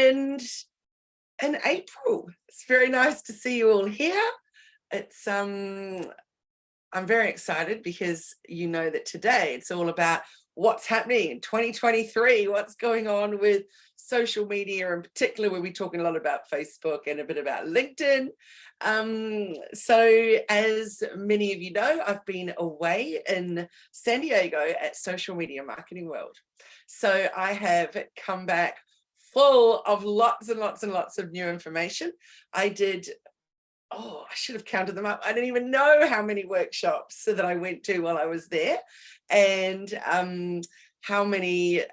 and in April. It's very nice to see you all here. It's I'm very excited because you know that today it's all about what's happening in 2023, what's going on with social media. In particular, we'll be talking a lot about Facebook and a bit about LinkedIn. So as many of you know, I've been away in San Diego at Social Media Marketing World. So I have come back full of lots and lots and lots of new information. I did, I should have counted them up. I didn't even know how many workshops that I went to while I was there, and how many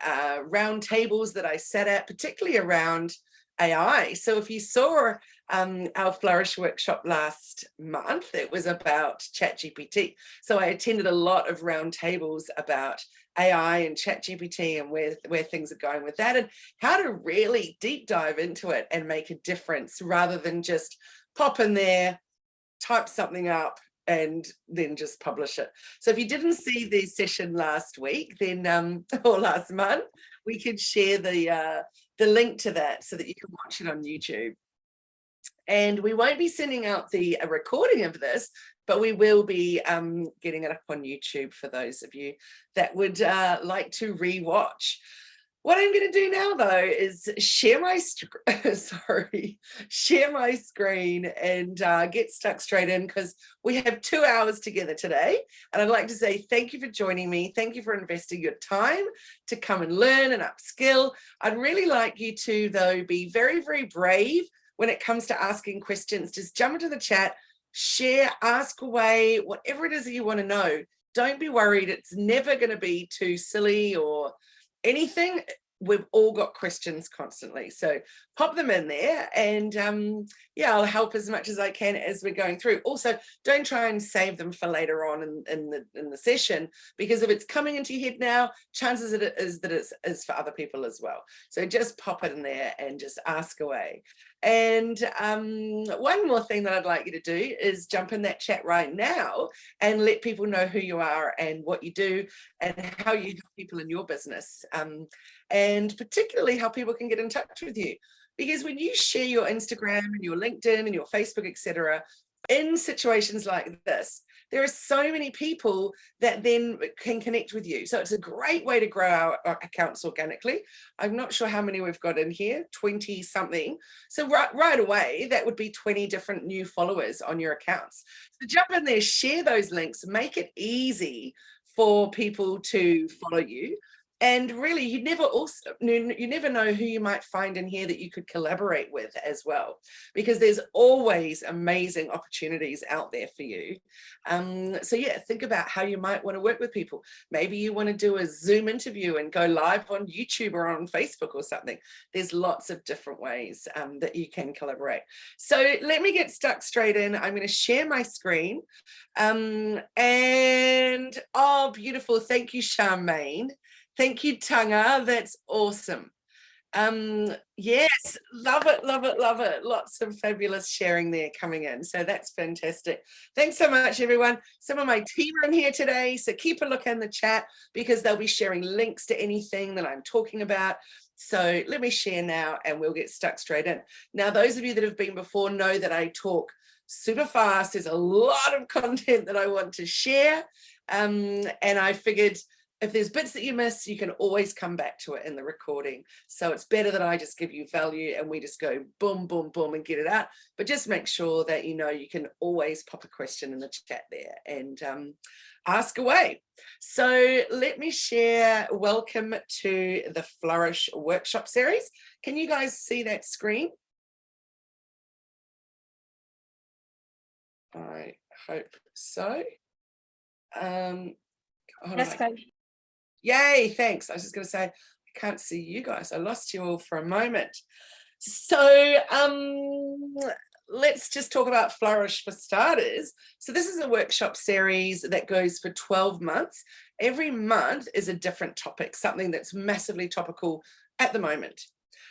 round tables that I sat at, particularly around AI. So if you saw our Flourish workshop last month, it was about ChatGPT. So I attended a lot of round tables about AI and ChatGPT and where things are going with that, and how to really deep dive into it and make a difference rather than just pop in there, type something up, and then just publish it. So if you didn't see the session last week, then or last month, we could share the link to that so that you can watch it on YouTube. And we won't be sending out a recording of this, but we will be getting it up on YouTube for those of you that would like to re-watch. What I'm going to do now, though, is share my screen and get stuck straight in, because we have 2 hours together today. And I'd like to say thank you for joining me. Thank you for investing your time to come and learn and upskill. I'd really like you to, though, be very, very brave when it comes to asking questions. Just jump into the chat, share, ask away, whatever it is that you want to know. Don't be worried. It's never going to be too silly or anything. We've all got questions constantly, so pop them in there, and yeah, I'll help as much as I can as we're going through. Also, don't try and save them for later on in the session, because if it's coming into your head now, chances it is that it is for other people as well. So just pop it in there and just ask away. And one more thing that I'd like you to do is jump in that chat right now and let people know who you are and what you do and how you help people in your business, and particularly how people can get in touch with you. Because when you share your Instagram and your LinkedIn and your Facebook, etc., in situations like this, there are so many people that then can connect with you. So it's a great way to grow our accounts organically. I'm not sure how many we've got in here, 20 something. So right away, that would be 20 different new followers on your accounts. So jump in there, share those links, make it easy for people to follow you. And really, you never know who you might find in here that you could collaborate with as well, because there's always amazing opportunities out there for you. So yeah, think about how you might want to work with people. Maybe you want to do a Zoom interview and go live on YouTube or on Facebook or something. There's lots of different ways that you can collaborate. So let me get stuck straight in. I'm going to share my screen. And oh, beautiful. Thank you, Charmaine. Thank you, Tanga. That's awesome. Yes, love it, love it, love it. Lots of fabulous sharing there coming in. So that's fantastic. Thanks so much, everyone. Some of my team are in here today, so keep a look in the chat, because they'll be sharing links to anything that I'm talking about. So let me share now and we'll get stuck straight in. Now, those of you that have been before know that I talk super fast. There's a lot of content that I want to share. And I figured, if there's bits that you miss, you can always come back to it in the recording. So it's better that I just give you value and we just go boom, boom, boom and get it out. But just make sure that you know you can always pop a question in the chat there and ask away. So let me share. Welcome to the Flourish workshop series. Can you guys see that screen? I hope so. Yes, Kylie. Yay, thanks. I was just going to say, I can't see you guys. I lost you all for a moment. So let's just talk about Flourish for starters. So this is a workshop series that goes for 12 months. Every month is a different topic, something that's massively topical at the moment.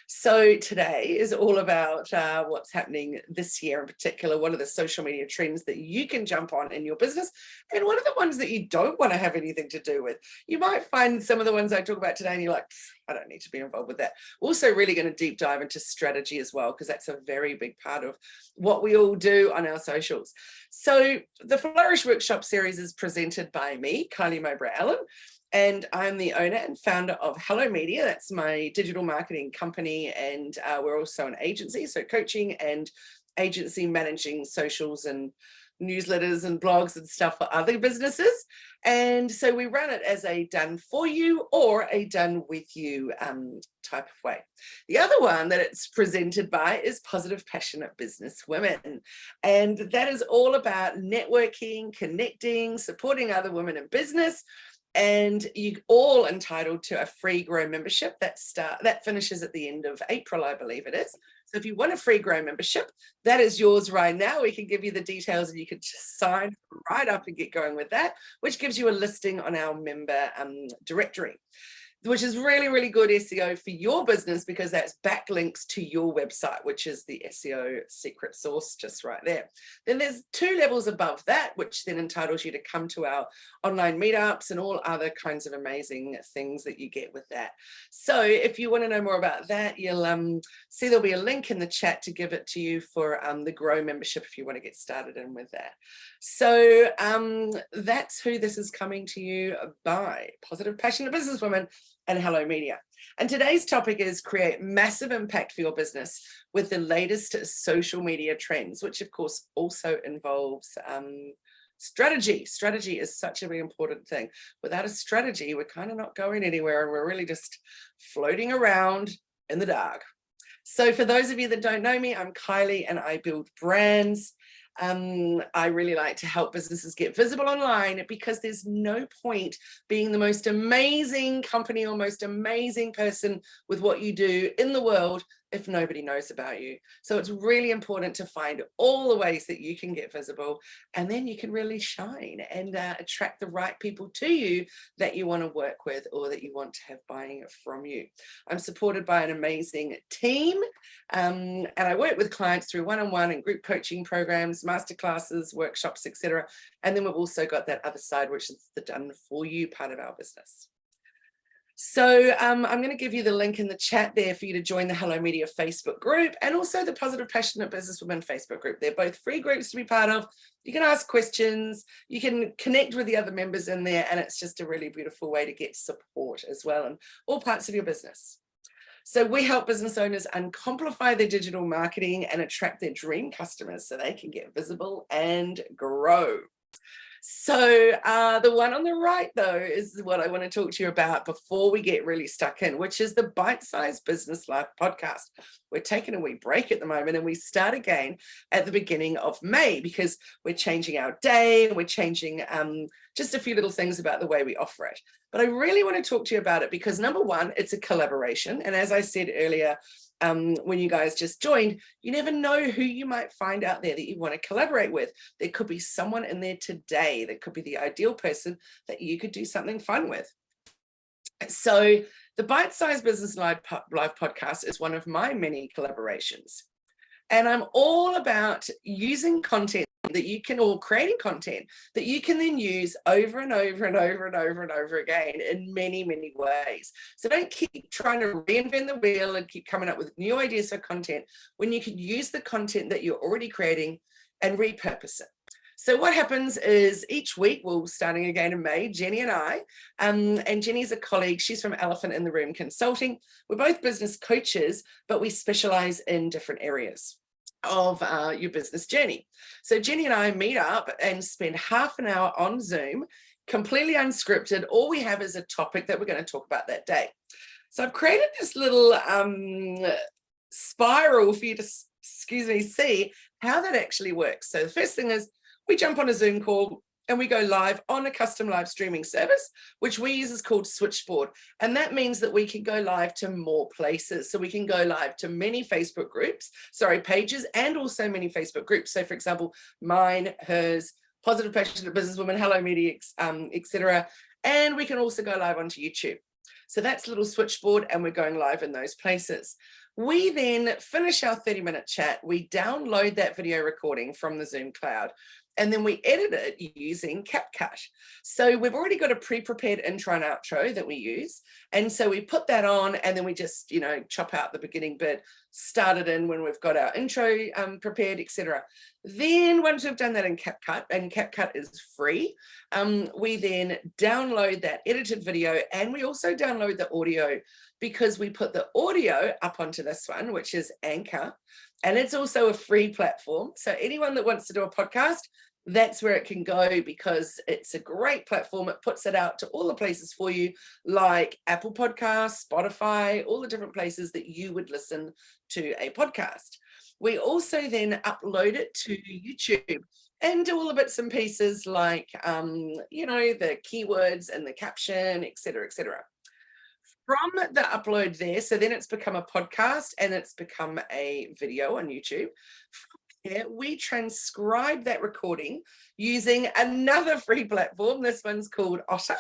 So today is all about what's happening this year in particular. What are the social media trends that you can jump on in your business? And what are the ones that you don't want to have anything to do with? You might find some of the ones I talk about today and you're like, I don't need to be involved with that. Also really going to deep dive into strategy as well, because that's a very big part of what we all do on our socials. So the Flourish Workshop series is presented by me, Kylie Allen. And I'm the owner and founder of Hello Media. That's my digital marketing company. And we're also an agency, so coaching and agency managing socials and newsletters and blogs and stuff for other businesses. And so we run it as a done for you or a done with you type of way. The other one that it's presented by is Positive Passionate Business Women. And that is all about networking, connecting, supporting other women in business. And you're all entitled to a free Grow membership that finishes at the end of April, I believe it is. So if you want a free Grow membership, that is yours right now. We can give you the details and you can just sign right up and get going with that, which gives you a listing on our member directory, which is really, really good SEO for your business because that's backlinks to your website, which is the SEO secret sauce just right there. Then there's 2 levels above that, which then entitles you to come to our online meetups and all other kinds of amazing things that you get with that. So if you want to know more about that, you'll see there'll be a link in the chat to give it to you for the Grow membership if you want to get started in with that. So that's who this is coming to you by, Positive Passionate Businesswomen and Hello Media. And today's topic is create massive impact for your business with the latest social media trends, which of course also involves strategy. Strategy is such a very important thing. Without a strategy, we're kind of not going anywhere and we're really just floating around in the dark. So for those of you that don't know me, I'm Kylie and I build brands. I really like to help businesses get visible online because there's no point being the most amazing company or most amazing person with what you do in the world if nobody knows about you. So it's really important to find all the ways that you can get visible, and then you can really shine and attract the right people to you that you want to work with or that you want to have buying from you. I'm supported by an amazing team, and I work with clients through one-on-one and group coaching programs, masterclasses, workshops, etc. And then we've also got that other side, which is the done for you part of our business. So I'm going to give you the link in the chat there for you to join the Hello Media Facebook group and also the Positive Passionate Businesswomen Facebook group. They're both free groups to be part of. You can ask questions, you can connect with the other members in there, and it's just a really beautiful way to get support as well in all parts of your business. So we help business owners uncomplify their digital marketing and attract their dream customers so they can get visible and grow. So the one on the right, though, is what I want to talk to you about before we get really stuck in, which is the Bite-Sized Business Life podcast. We're taking a wee break at the moment and we start again at the beginning of May because we're changing our day and we're changing just a few little things about the way we offer it. But I really want to talk to you about it because, number one, it's a collaboration. And as I said earlier, when you guys just joined, you never know who you might find out there that you want to collaborate with. There could be someone in there today that could be the ideal person that you could do something fun with. So the Bite-Sized Business Live podcast is one of my many collaborations. And I'm all about using content that you can, or creating content that you can then use over and over and over and over and over again in many, many ways. So don't keep trying to reinvent the wheel and keep coming up with new ideas for content when you can use the content that you're already creating and repurpose it. So what happens is each week, we're starting again in May, Jenny and I, and Jenny's a colleague. She's from Elephant in the Room Consulting. We're both business coaches, but we specialize in different areas of your business journey. So Jenny and I meet up and spend half an hour on Zoom, completely unscripted. All we have is a topic that we're going to talk about that day. So I've created this little spiral for you to, see how that actually works. So the first thing is we jump on a Zoom call and we go live on a custom live streaming service, which we use is called Switchboard. And that means that we can go live to more places. So we can go live to many Facebook pages, and also many Facebook groups. So for example, mine, hers, Positive Passionate Businesswoman, Hello Media, etc. And we can also go live onto YouTube. So that's a little switchboard, and we're going live in those places. We then finish our 30-minute chat. We download that video recording from the Zoom cloud, and then we edit it using CapCut. So we've already got a pre-prepared intro and outro that we use. And so we put that on, and then we just, chop out the beginning bit, start it in when we've got our intro prepared, etc. Then once we've done that in CapCut, and CapCut is free, we then download that edited video, and we also download the audio, because we put the audio up onto this one, which is Anchor, and it's also a free platform. So anyone that wants to do a podcast, that's where it can go, because it's a great platform. It puts it out to all the places for you, like Apple Podcasts, Spotify, all the different places that you would listen to a podcast. We also then upload it to YouTube and do all the bits and pieces like, the keywords and the caption, etc., etc. From the upload there, so then it's become a podcast and it's become a video on YouTube. From here, we transcribe that recording using another free platform. This one's called Otter,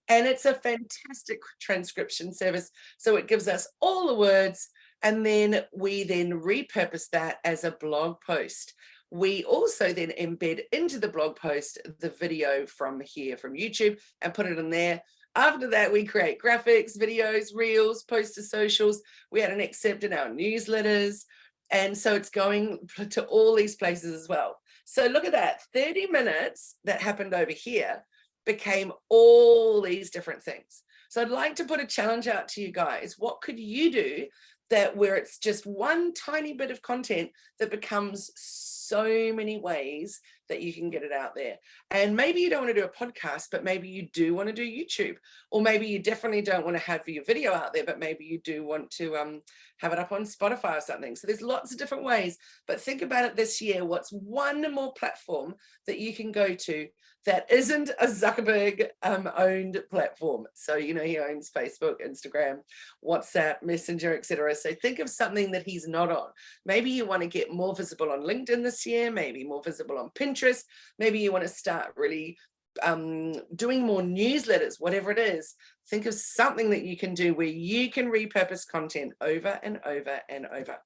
and it's a fantastic transcription service. So it gives us all the words, and then we then repurpose that as a blog post. We also then embed into the blog post the video from here, from YouTube, and put it in there. After that, we create graphics, videos, reels, post to socials. We had an excerpt in our newsletters. And so it's going to all these places as well. So look at that, 30 minutes that happened over here became all these different things. So I'd like to put a challenge out to you guys. What could you do that where it's just one tiny bit of content that becomes so many ways that you can get it out there? And maybe you don't want to do a podcast, but maybe you do want to do YouTube, or maybe you definitely don't want to have your video out there, but maybe you do want to have it up on Spotify or something. So there's lots of different ways, but think about it this year. What's one more platform that you can go to that isn't a Zuckerberg owned platform? So, he owns Facebook, Instagram, WhatsApp, Messenger, etc. So think of something that he's not on. Maybe you want to get more visible on LinkedIn this year, maybe more visible on Pinterest. Maybe you want to start really doing more newsletters, whatever it is. Think of something that you can do where you can repurpose content over and over and over.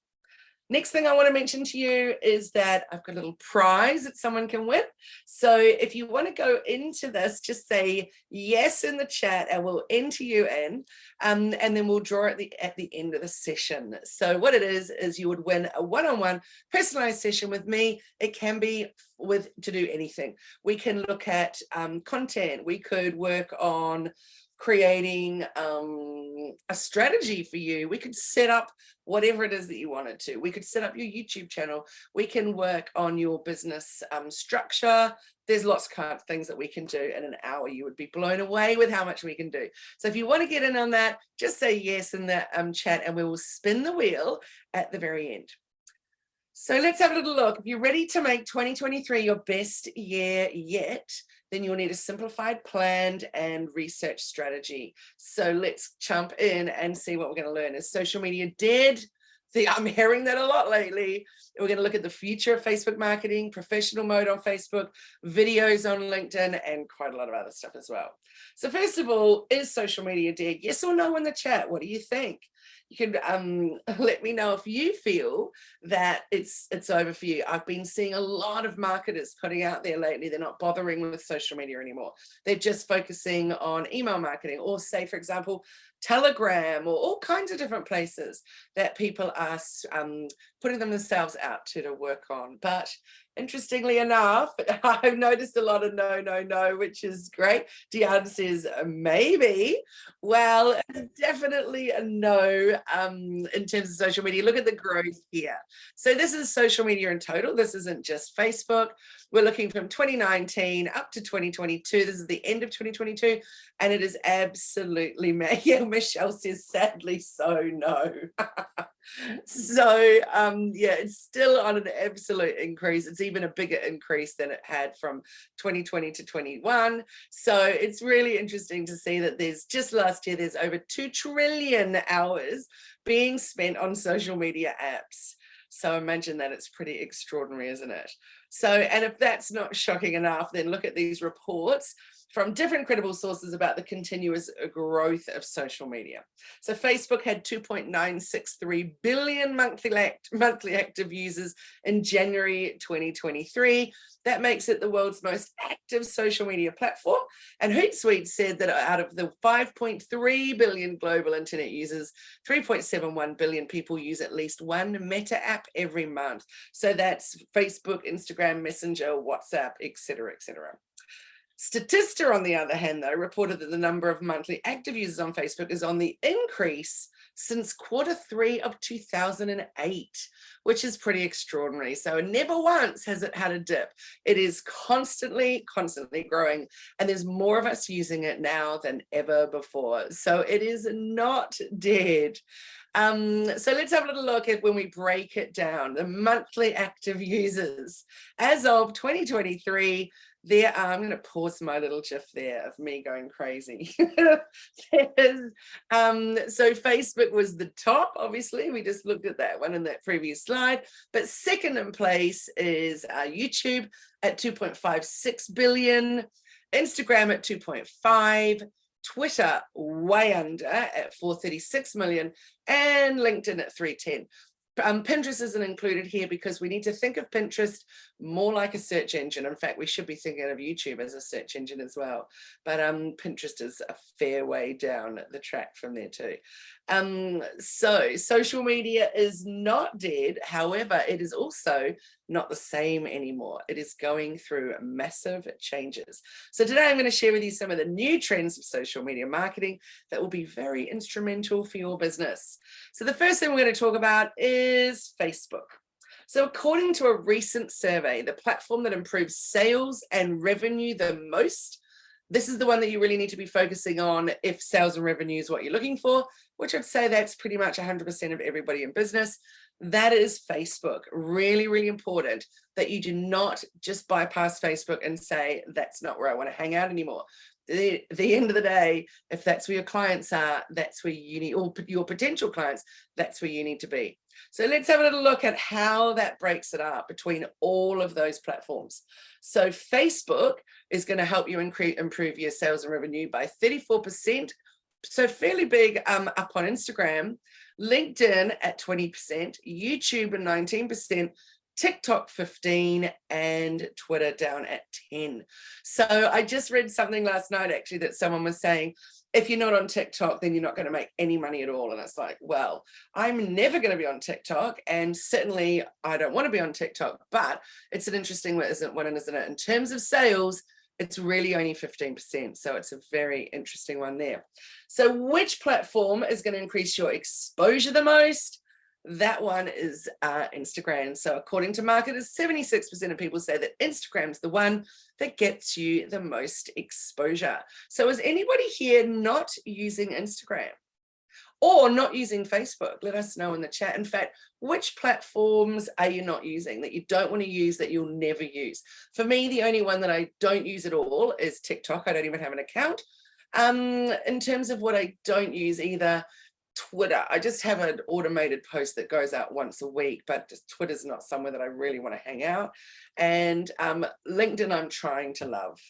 Next thing I want to mention to you is that I've got a little prize that someone can win. So if you want to go into this, just say yes in the chat and we'll enter you in, and then we'll draw at the end of the session. So what it is you would win a one-on-one personalized session with me. It can be to do anything. We can look at content. We could work on creating a strategy for you. We could set up whatever it is that you wanted to. We could set up your YouTube channel. We can work on your business structure. There's lots of things that we can do in an hour. You would be blown away with how much we can do. So if you want to get in on that, just say yes in the chat, and we will spin the wheel at the very end. So let's have a little look. If you're ready to make 2023 your best year yet, then you'll need a simplified, planned, and research strategy. So let's jump in and see what we're going to learn. Is social media dead? See, I'm hearing that a lot lately. We're going to look at the future of Facebook marketing, professional mode on Facebook, videos on LinkedIn, and quite a lot of other stuff as well. So first of all, is social media dead? Yes or no in the chat? What do you think? You can let me know if you feel that it's over for you. I've been seeing a lot of marketers putting out there lately, they're not bothering with social media anymore. They're just focusing on email marketing, or say, for example, Telegram, or all kinds of different places that people are putting themselves out to work on. But interestingly enough, I've noticed a lot of no, which is great. Deanne says maybe. Well, it's definitely a no in terms of social media. Look at the growth here. So this is social media in total. This isn't just Facebook. We're looking from 2019 up to 2022. This is the end of 2022, and it is absolutely, yeah, Michelle says sadly so no. So yeah, it's still on an absolute increase. It's even a bigger increase than it had from 2020 to 21. So it's really interesting to see that there's just last year, there's over 2 trillion hours being spent on social media apps. So imagine that. It's pretty extraordinary, isn't it? So, and if that's not shocking enough, then look at these reports from different credible sources about the continuous growth of social media. So Facebook had 2.963 billion monthly active users in January 2023. That makes it the world's most active social media platform. And Hootsuite said that out of the 5.3 billion global internet users, 3.71 billion people use at least one Meta app every month. So that's Facebook, Instagram, Messenger, WhatsApp, etc., etc. Statista, on the other hand, though, reported that the number of monthly active users on Facebook is on the increase since Q3 of 2008, which is pretty extraordinary. So never once has it had a dip. It is constantly growing, and there's more of us using it now than ever before. So it is not dead. So let's have a little look at when we break it down, the monthly active users. As of 2023, there are, I'm going to pause my little gif there of me going crazy. So Facebook was the top, obviously. We just looked at that one in that previous slide. But second in place is YouTube at 2.56 billion, Instagram at 2.5, Twitter way under at 436 million, and LinkedIn at 310. Pinterest isn't included here because we need to think of Pinterest more like a search engine. In fact, we should be thinking of YouTube as a search engine as well. But Pinterest is a fair way down the track from there too. So social media is not dead. However, it is also not the same anymore. It is going through massive changes. So today I'm going to share with you some of the new trends of social media marketing that will be very instrumental for your business. So the first thing we're going to talk about is Facebook. So according to a recent survey, the platform that improves sales and revenue the most, this is the one that you really need to be focusing on if sales and revenue is what you're looking for, which I'd say that's pretty much 100% of everybody in business. That is Facebook. Really, really important that you do not just bypass Facebook and say, that's not where I want to hang out anymore. At the end of the day, if that's where your clients are, that's where you need, or your potential clients, that's where you need to be. So let's have a little look at how that breaks it up between all of those platforms. So Facebook is going to help you improve your sales and revenue by 34%. So fairly big up on Instagram, LinkedIn at 20%, YouTube at 19%, TikTok 15%, and Twitter down at 10%. So I just read something last night actually that someone was saying, if you're not on TikTok, then you're not going to make any money at all. And it's like, well, I'm never going to be on TikTok, and certainly I don't want to be on TikTok, but it's an interesting one, isn't it? In terms of sales, it's really only 15%. So it's a very interesting one there. So which platform is going to increase your exposure the most? That one is Instagram. So according to marketers, 76% of people say that Instagram's the one that gets you the most exposure. So is anybody here not using Instagram or not using Facebook? Let us know in the chat. In fact, which platforms are you not using that you don't want to use, that you'll never use? For me, the only one that I don't use at all is TikTok. I don't even have an account. In terms of what I don't use either, Twitter, I just have an automated post that goes out once a week, but just Twitter's not somewhere that I really want to hang out. And LinkedIn, I'm trying to love.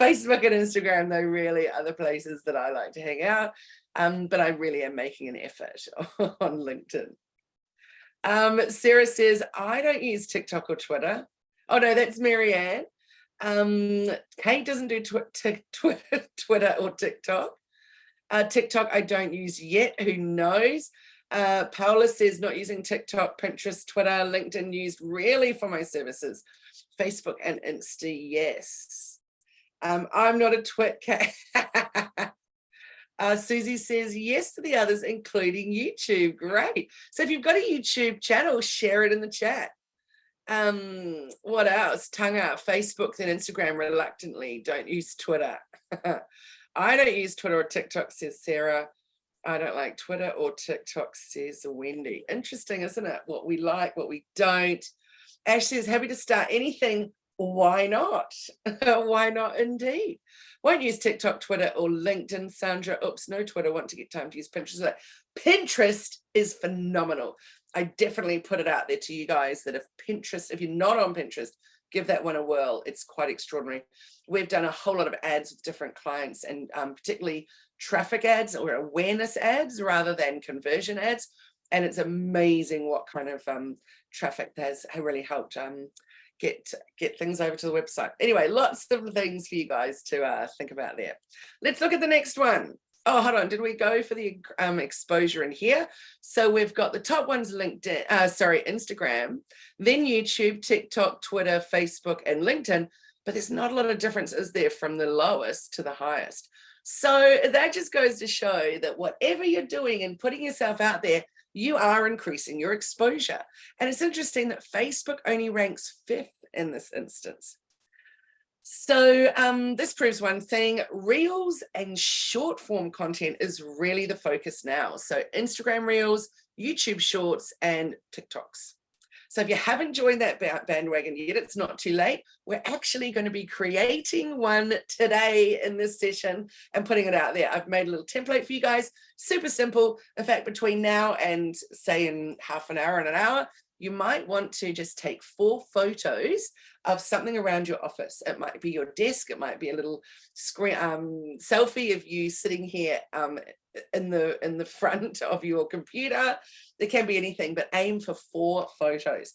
Facebook and Instagram, though, really are the places that I like to hang out. But I really am making an effort on LinkedIn. Sarah says, I don't use TikTok or Twitter. Oh, no, that's Marianne. Kate doesn't do Twitter or TikTok. TikTok, I don't use yet. Who knows? Paula says not using TikTok, Pinterest, Twitter, LinkedIn used really for my services. Facebook and Insta, yes. I'm not a twit cat. Susie says yes to the others, including YouTube. Great. So if you've got a YouTube channel, share it in the chat. What else? Tanga, Facebook, then Instagram reluctantly. Don't use Twitter. I don't use Twitter or TikTok, says Sarah. I don't like Twitter or TikTok, says Wendy. Interesting, isn't it? What we like, what we don't. Ash says, happy to start anything. Why not? Why not indeed? Won't use TikTok, Twitter, or LinkedIn. Sandra, oops, no Twitter. Want to get time to use Pinterest. Pinterest is phenomenal. I definitely put it out there to you guys that if you're not on Pinterest, give that one a whirl. It's quite extraordinary. We've done a whole lot of ads with different clients, and particularly traffic ads or awareness ads rather than conversion ads. And it's amazing what kind of traffic has really helped get things over to the website. Anyway, lots of things for you guys to think about there. Let's look at the next one. Oh, hold on. Did we go for the exposure in here? So we've got the top ones LinkedIn, Instagram, then YouTube, TikTok, Twitter, Facebook, and LinkedIn. But there's not a lot of difference, is there, from the lowest to the highest? So that just goes to show that whatever you're doing and putting yourself out there, you are increasing your exposure. And it's interesting that Facebook only ranks 5th in this instance. So this proves one thing: Reels and short form content is really the focus now. So Instagram Reels, YouTube Shorts, and TikToks. So if you haven't joined that bandwagon yet, it's not too late. We're actually going to be creating one today in this session and putting it out there. I've made a little template for you guys, super simple. In fact, between now and say in half an hour and an hour, you might want to just take 4 photos of something around your office. It might be your desk. It might be a little screen selfie of you sitting here in the front of your computer. It can be anything, but aim for 4 photos,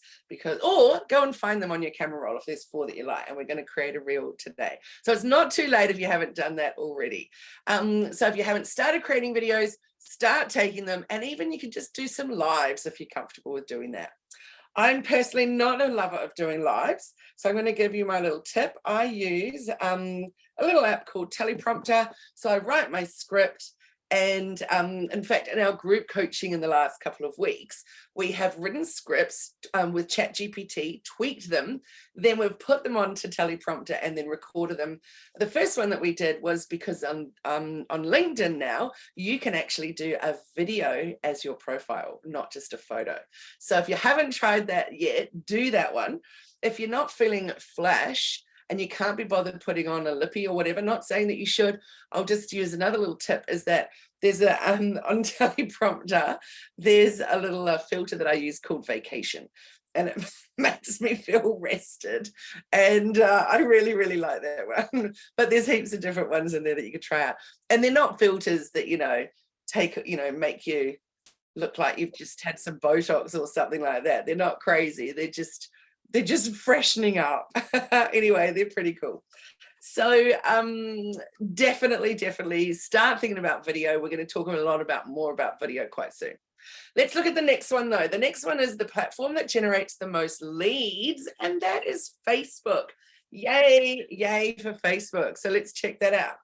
or go and find them on your camera roll if there's 4 that you like. And we're going to create a reel today. So it's not too late if you haven't done that already. So if you haven't started creating videos, start taking them, and even you can just do some lives if you're comfortable with doing that. I'm personally not a lover of doing lives, so I'm going to give you my little tip. I use a little app called Teleprompter. So I write my script, and in fact, in our group coaching in the last couple of weeks, we have written scripts with ChatGPT, tweaked them, then we've put them onto Teleprompter and then recorded them. The first one that we did was because on LinkedIn now, you can actually do a video as your profile, not just a photo. So if you haven't tried that yet, do that one. If you're not feeling flash, and you can't be bothered putting on a lippy or whatever, not saying that you should, I'll just use another little tip, is that there's a, on Teleprompter, there's a little filter that I use called vacation. And it makes me feel rested. And I really, really like that one. But there's heaps of different ones in there that you could try out. And they're not filters that, make you look like you've just had some Botox or something like that. They're not crazy. They're just freshening up. Anyway, they're pretty cool. So definitely start thinking about video. We're going to talk more about video quite soon. Let's look at the next one though. The next one is the platform that generates the most leads, and that is Facebook. Yay for Facebook. So let's check that out.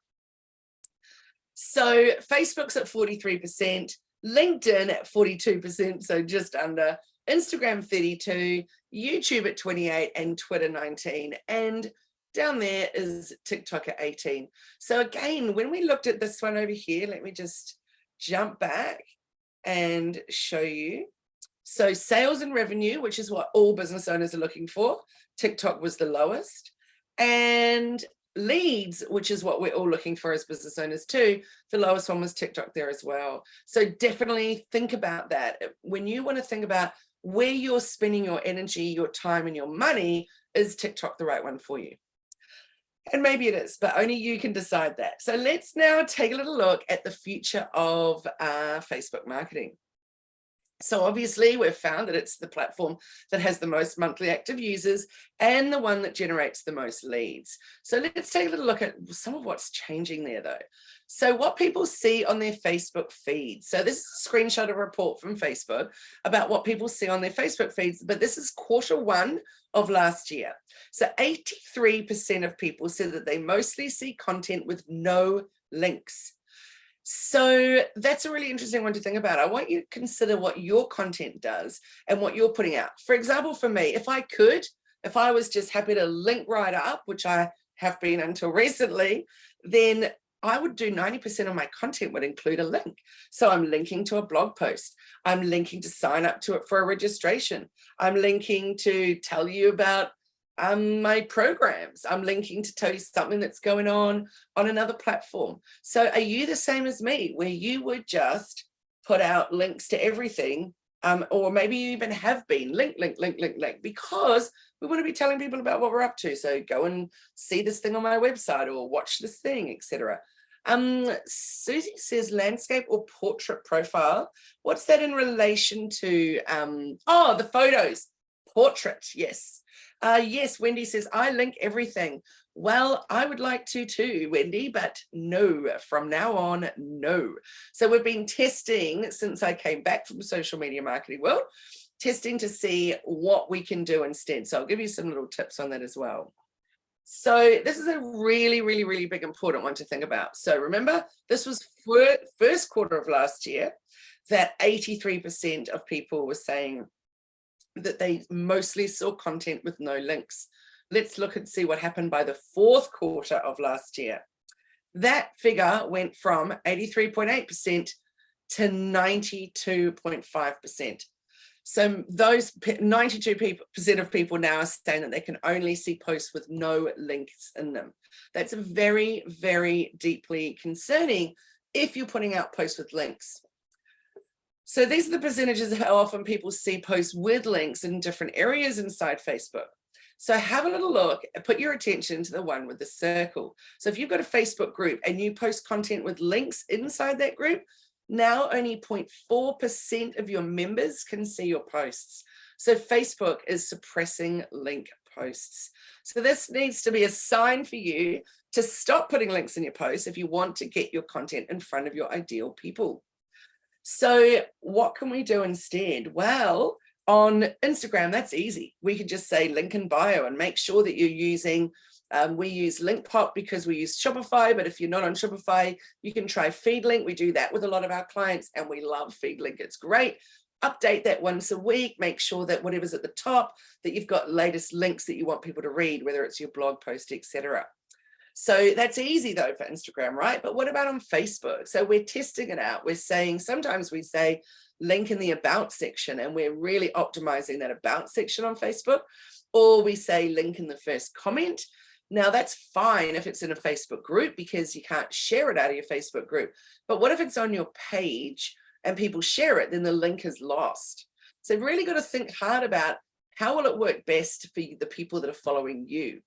So Facebook's at 43%, LinkedIn at 42%, so just under, Instagram 32%, YouTube at 28%, and Twitter 19%. And down there is TikTok at 18%. So again, when we looked at this one over here, let me just jump back and show you. So sales and revenue, which is what all business owners are looking for, TikTok was the lowest. And leads, which is what we're all looking for as business owners too, the lowest one was TikTok there as well. So definitely think about that. When you want to think about where you're spending your energy, your time, and your money, is TikTok the right one for you? And maybe it is, but only you can decide that. So let's now take a little look at the future of Facebook marketing. So obviously we've found that it's the platform that has the most monthly active users and the one that generates the most leads. So let's take a little look at some of what's changing there though. So what people see on their Facebook feeds. So this is a screenshot of a report from Facebook about what people see on their Facebook feeds, but this is Q1 of last year. So 83% of people said that they mostly see content with no links. So that's a really interesting one to think about. I want you to consider what your content does and what you're putting out. For example, for me, if I was just happy to link right up, which I have been until recently, then I would do 90% of my content would include a link. So I'm linking to a blog post. I'm linking to sign up to it for a registration. I'm linking to tell you about my programs. I'm linking to tell you something that's going on another platform. So are you the same as me, where you would just put out links to everything or maybe you even have been, link, because we want to be telling people about what we're up to. So go and see this thing on my website or watch this thing, etc. Susie says landscape or portrait profile. What's that in relation to? Oh, the photos. Portrait, yes. Yes, Wendy says, I link everything. Well, I would like to too, Wendy, but no, from now on, no. So we've been testing since I came back from Social Media Marketing World, testing to see what we can do instead. So I'll give you some little tips on that as well. So this is a really, really, really big, important one to think about. So remember, this was first quarter of last year that 83% of people were saying that they mostly saw content with no links. Let's look and see what happened by the fourth quarter of last year. That figure went from 83.8% to 92.5%. So those 92% of people now are saying that they can only see posts with no links in them. That's very, very deeply concerning if you're putting out posts with links. So these are the percentages of how often people see posts with links in different areas inside Facebook. So have a little look and put your attention to the one with the circle. So if you've got a Facebook group and you post content with links inside that group, now only 0.4% of your members can see your posts. So Facebook is suppressing link posts. So this needs to be a sign for you to stop putting links in your posts if you want to get your content in front of your ideal people. So what can we do instead? Well, on Instagram, that's easy. We could just say link in bio and make sure that you're using, we use link pop because we use Shopify, but if you're not on Shopify, you can try FeedLink. We do that with a lot of our clients and we love FeedLink. It's great. Update that once a week, make sure that whatever's at the top, that you've got latest links that you want people to read, whether it's your blog post, etc. So that's easy though for Instagram, right? But what about on Facebook? So we're testing it out. We're saying, sometimes we say link in the about section and we're really optimizing that about section on Facebook, or we say link in the first comment. Now that's fine if it's in a Facebook group because you can't share it out of your Facebook group. But what if it's on your page and people share it, then the link is lost. So you've really got to think hard about how will it work best for the people that are following you.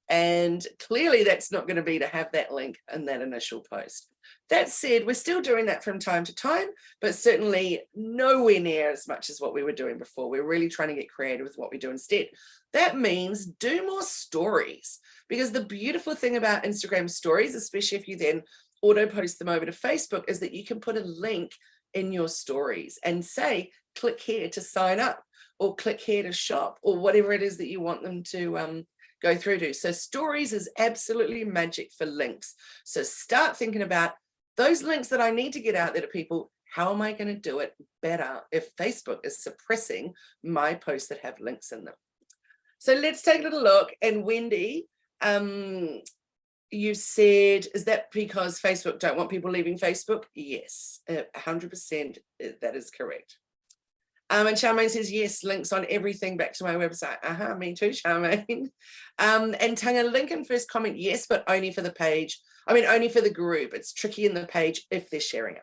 And clearly that's not going to be to have that link in that initial post. That said, we're still doing that from time to time, but certainly nowhere near as much as what we were doing before. We're really trying to get creative with what we do instead. That means do more stories, because the beautiful thing about Instagram stories, especially if you then auto post them over to Facebook, is that you can put a link in your stories and say, click here to sign up, or click here to shop, or whatever it is that you want them to go through to. So stories is absolutely magic for links. So start thinking about those links that I need to get out there to people. How am I going to do it better if Facebook is suppressing my posts that have links in them? So let's take a little look. And Wendy, you said, is that because Facebook don't want people leaving Facebook? Yes, 100% that is correct. And Charmaine says, yes, links on everything back to my website. Me too, Charmaine. And Tanga, link in first comment, yes, but only for the page. Only for the group. It's tricky in the page if they're sharing it.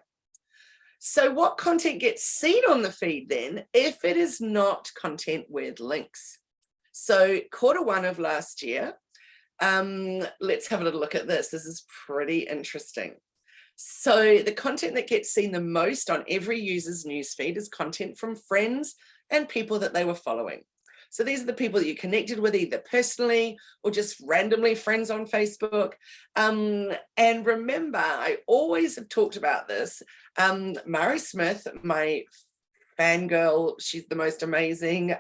So what content gets seen on the feed then, if it is not content with links? So Q1 of last year, let's have a little look at this. This is pretty interesting. So the content that gets seen the most on every user's newsfeed is content from friends and people that they were following. So these are the people that you connected with either personally or just randomly friends on Facebook. And remember, I always have talked about this. Mari Smith, my fangirl, she's the most amazing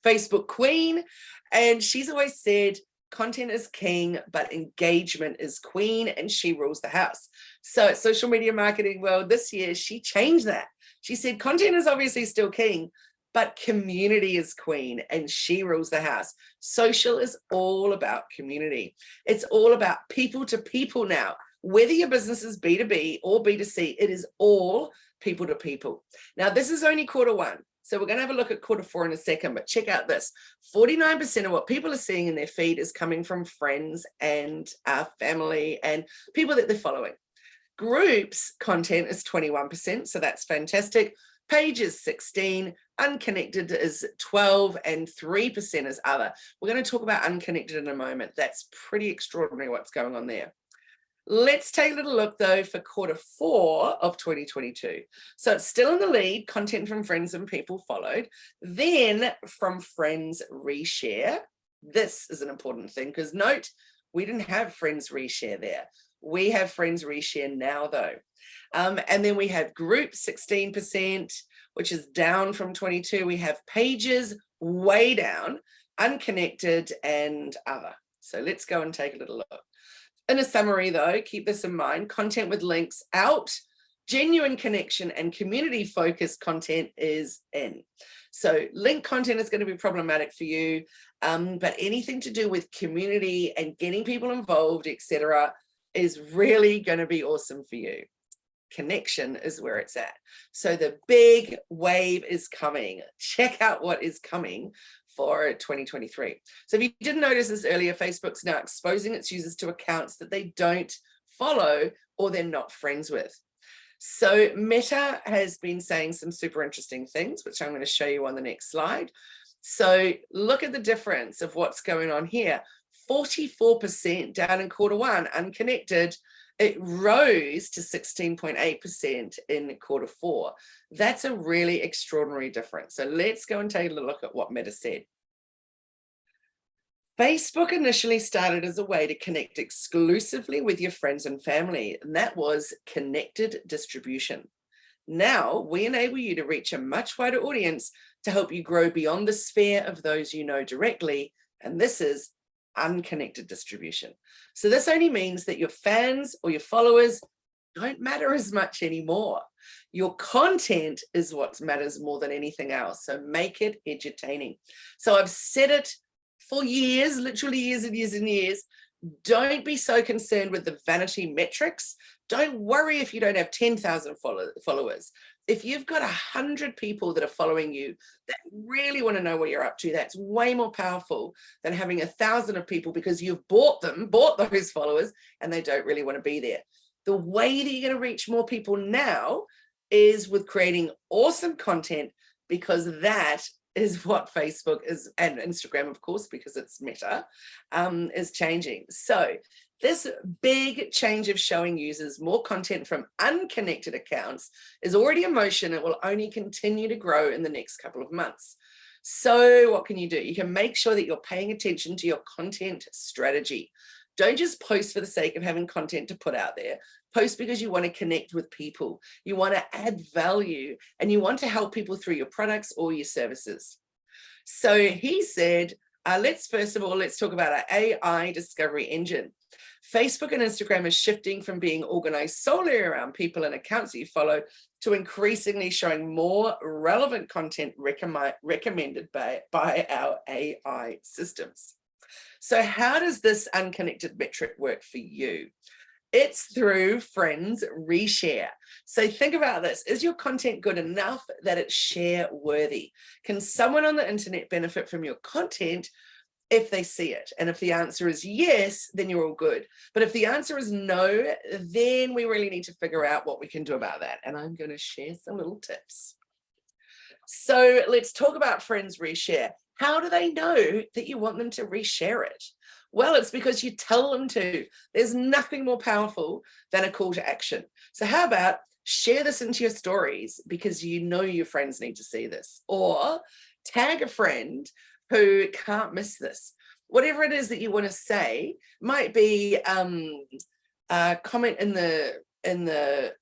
Facebook queen. And she's always said, content is king, but engagement is queen, and she rules the house. So at Social Media Marketing World this year, she changed that. She said, content is obviously still king, but community is queen, and she rules the house. Social is all about community. It's all about people to people now. Whether your business is B2B or B2C, it is all people to people. Now, this is only Q1. So we're going to have a look at Q4 in a second, but check out this. 49% of what people are seeing in their feed is coming from friends and family and people that they're following. Groups content is 21%, so that's fantastic. Pages 16, unconnected is 12, and 3% is other. We're going to talk about unconnected in a moment. That's pretty extraordinary what's going on there. Let's take a little look though for Q4 of 2022. So it's still in the lead, content from friends and people followed. Then from friends reshare. This is an important thing because note, we didn't have friends reshare there. We have friends reshare now though. And then we have group 16%, which is down from 22. We have pages way down, unconnected and other. So let's go and take a little look. In a summary though, keep this in mind, content with links out, genuine connection and community focused content is in. So link content is going to be problematic for you, but anything to do with community and getting people involved, etc., is really going to be awesome for you. Connection is where it's at. So the big wave is coming. Check out what is coming for 2023. So if you didn't notice this earlier, Facebook's now exposing its users to accounts that they don't follow or they're not friends with. So Meta has been saying some super interesting things, which I'm going to show you on the next slide. So look at the difference of what's going on here. 44% down in Q1, unconnected. It rose to 16.8% in Q4. That's a really extraordinary difference. So let's go and take a look at what Meta said. Facebook initially started as a way to connect exclusively with your friends and family, and that was connected distribution. Now we enable you to reach a much wider audience to help you grow beyond the sphere of those you know directly, and this is unconnected distribution. So this only means that your fans or your followers don't matter as much anymore. Your content is what matters more than anything else. So make it entertaining. So I've said it for years, literally years and years and years. Don't be so concerned with the vanity metrics. Don't worry if you don't have 10,000 followers. If you've got 100 people that are following you that really want to know what you're up to, that's way more powerful than having 1,000 of people because you've bought those followers, and they don't really want to be there. The way that you're going to reach more people now is with creating awesome content, because that is what Facebook is, and Instagram, of course, because it's Meta, is changing. So this big change of showing users more content from unconnected accounts is already in motion. It will only continue to grow in the next couple of months. So what can you do? You can make sure that you're paying attention to your content strategy. Don't just post for the sake of having content to put out there. Post because you want to connect with people. You want to add value, and you want to help people through your products or your services. So he said, let's talk about our AI discovery engine. Facebook and Instagram is shifting from being organized solely around people and accounts that you follow to increasingly showing more relevant content recommended by our AI systems. So how does this unconnected metric work for you? It's through friends reshare. So think about this. Is your content good enough that it's share worthy? Can someone on the internet benefit from your content if they see it? And if the answer is yes, then you're all good. But if the answer is no, then we really need to figure out what we can do about that. And I'm going to share some little tips. So let's talk about friends reshare. How do they know that you want them to reshare it? Well, it's because you tell them to. There's nothing more powerful than a call to action. So how about share this into your stories because you know your friends need to see this, or tag a friend who can't miss this. Whatever it is that you want to say, might be comment in the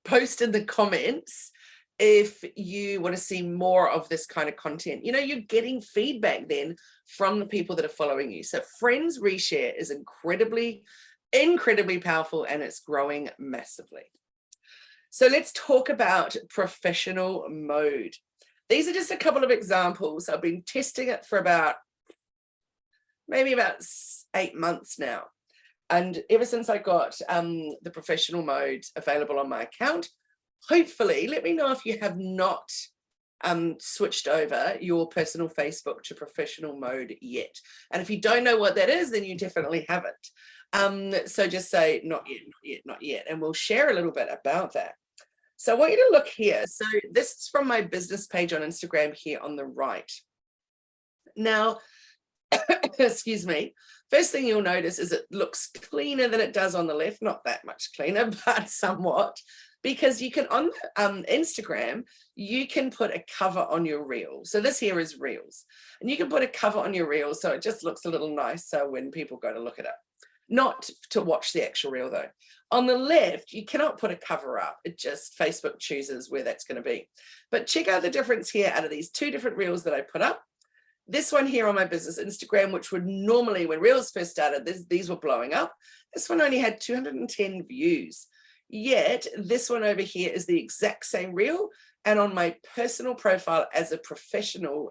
post in the comments if you want to see more of this kind of content. You know, you're getting feedback then from the people that are following you. So friends reshare is incredibly powerful, and it's growing massively. So let's talk about professional mode. These are just a couple of examples. I've been testing it for maybe about 8 months now. And ever since I got the professional mode available on my account, hopefully, let me know if you have not switched over your personal Facebook to professional mode yet. And if you don't know what that is, then you definitely haven't. So just say, not yet, not yet, not yet. And we'll share a little bit about that. So I want you to look here. So this is from my business page on Instagram here on the right. Now, excuse me, first thing you'll notice is it looks cleaner than it does on the left. Not that much cleaner, but somewhat. Because you can, on Instagram, you can put a cover on your reel. So this here is reels. And you can put a cover on your reel so it just looks a little nicer when people go to look at it. Not to watch the actual reel though. On the left, you cannot put a cover up. It just, Facebook chooses where that's going to be. But check out the difference here out of these two different reels that I put up. This one here on my business Instagram, which would normally, when reels first started, these were blowing up. This one only had 210 views. Yet this one over here is the exact same reel, and on my personal profile as a professional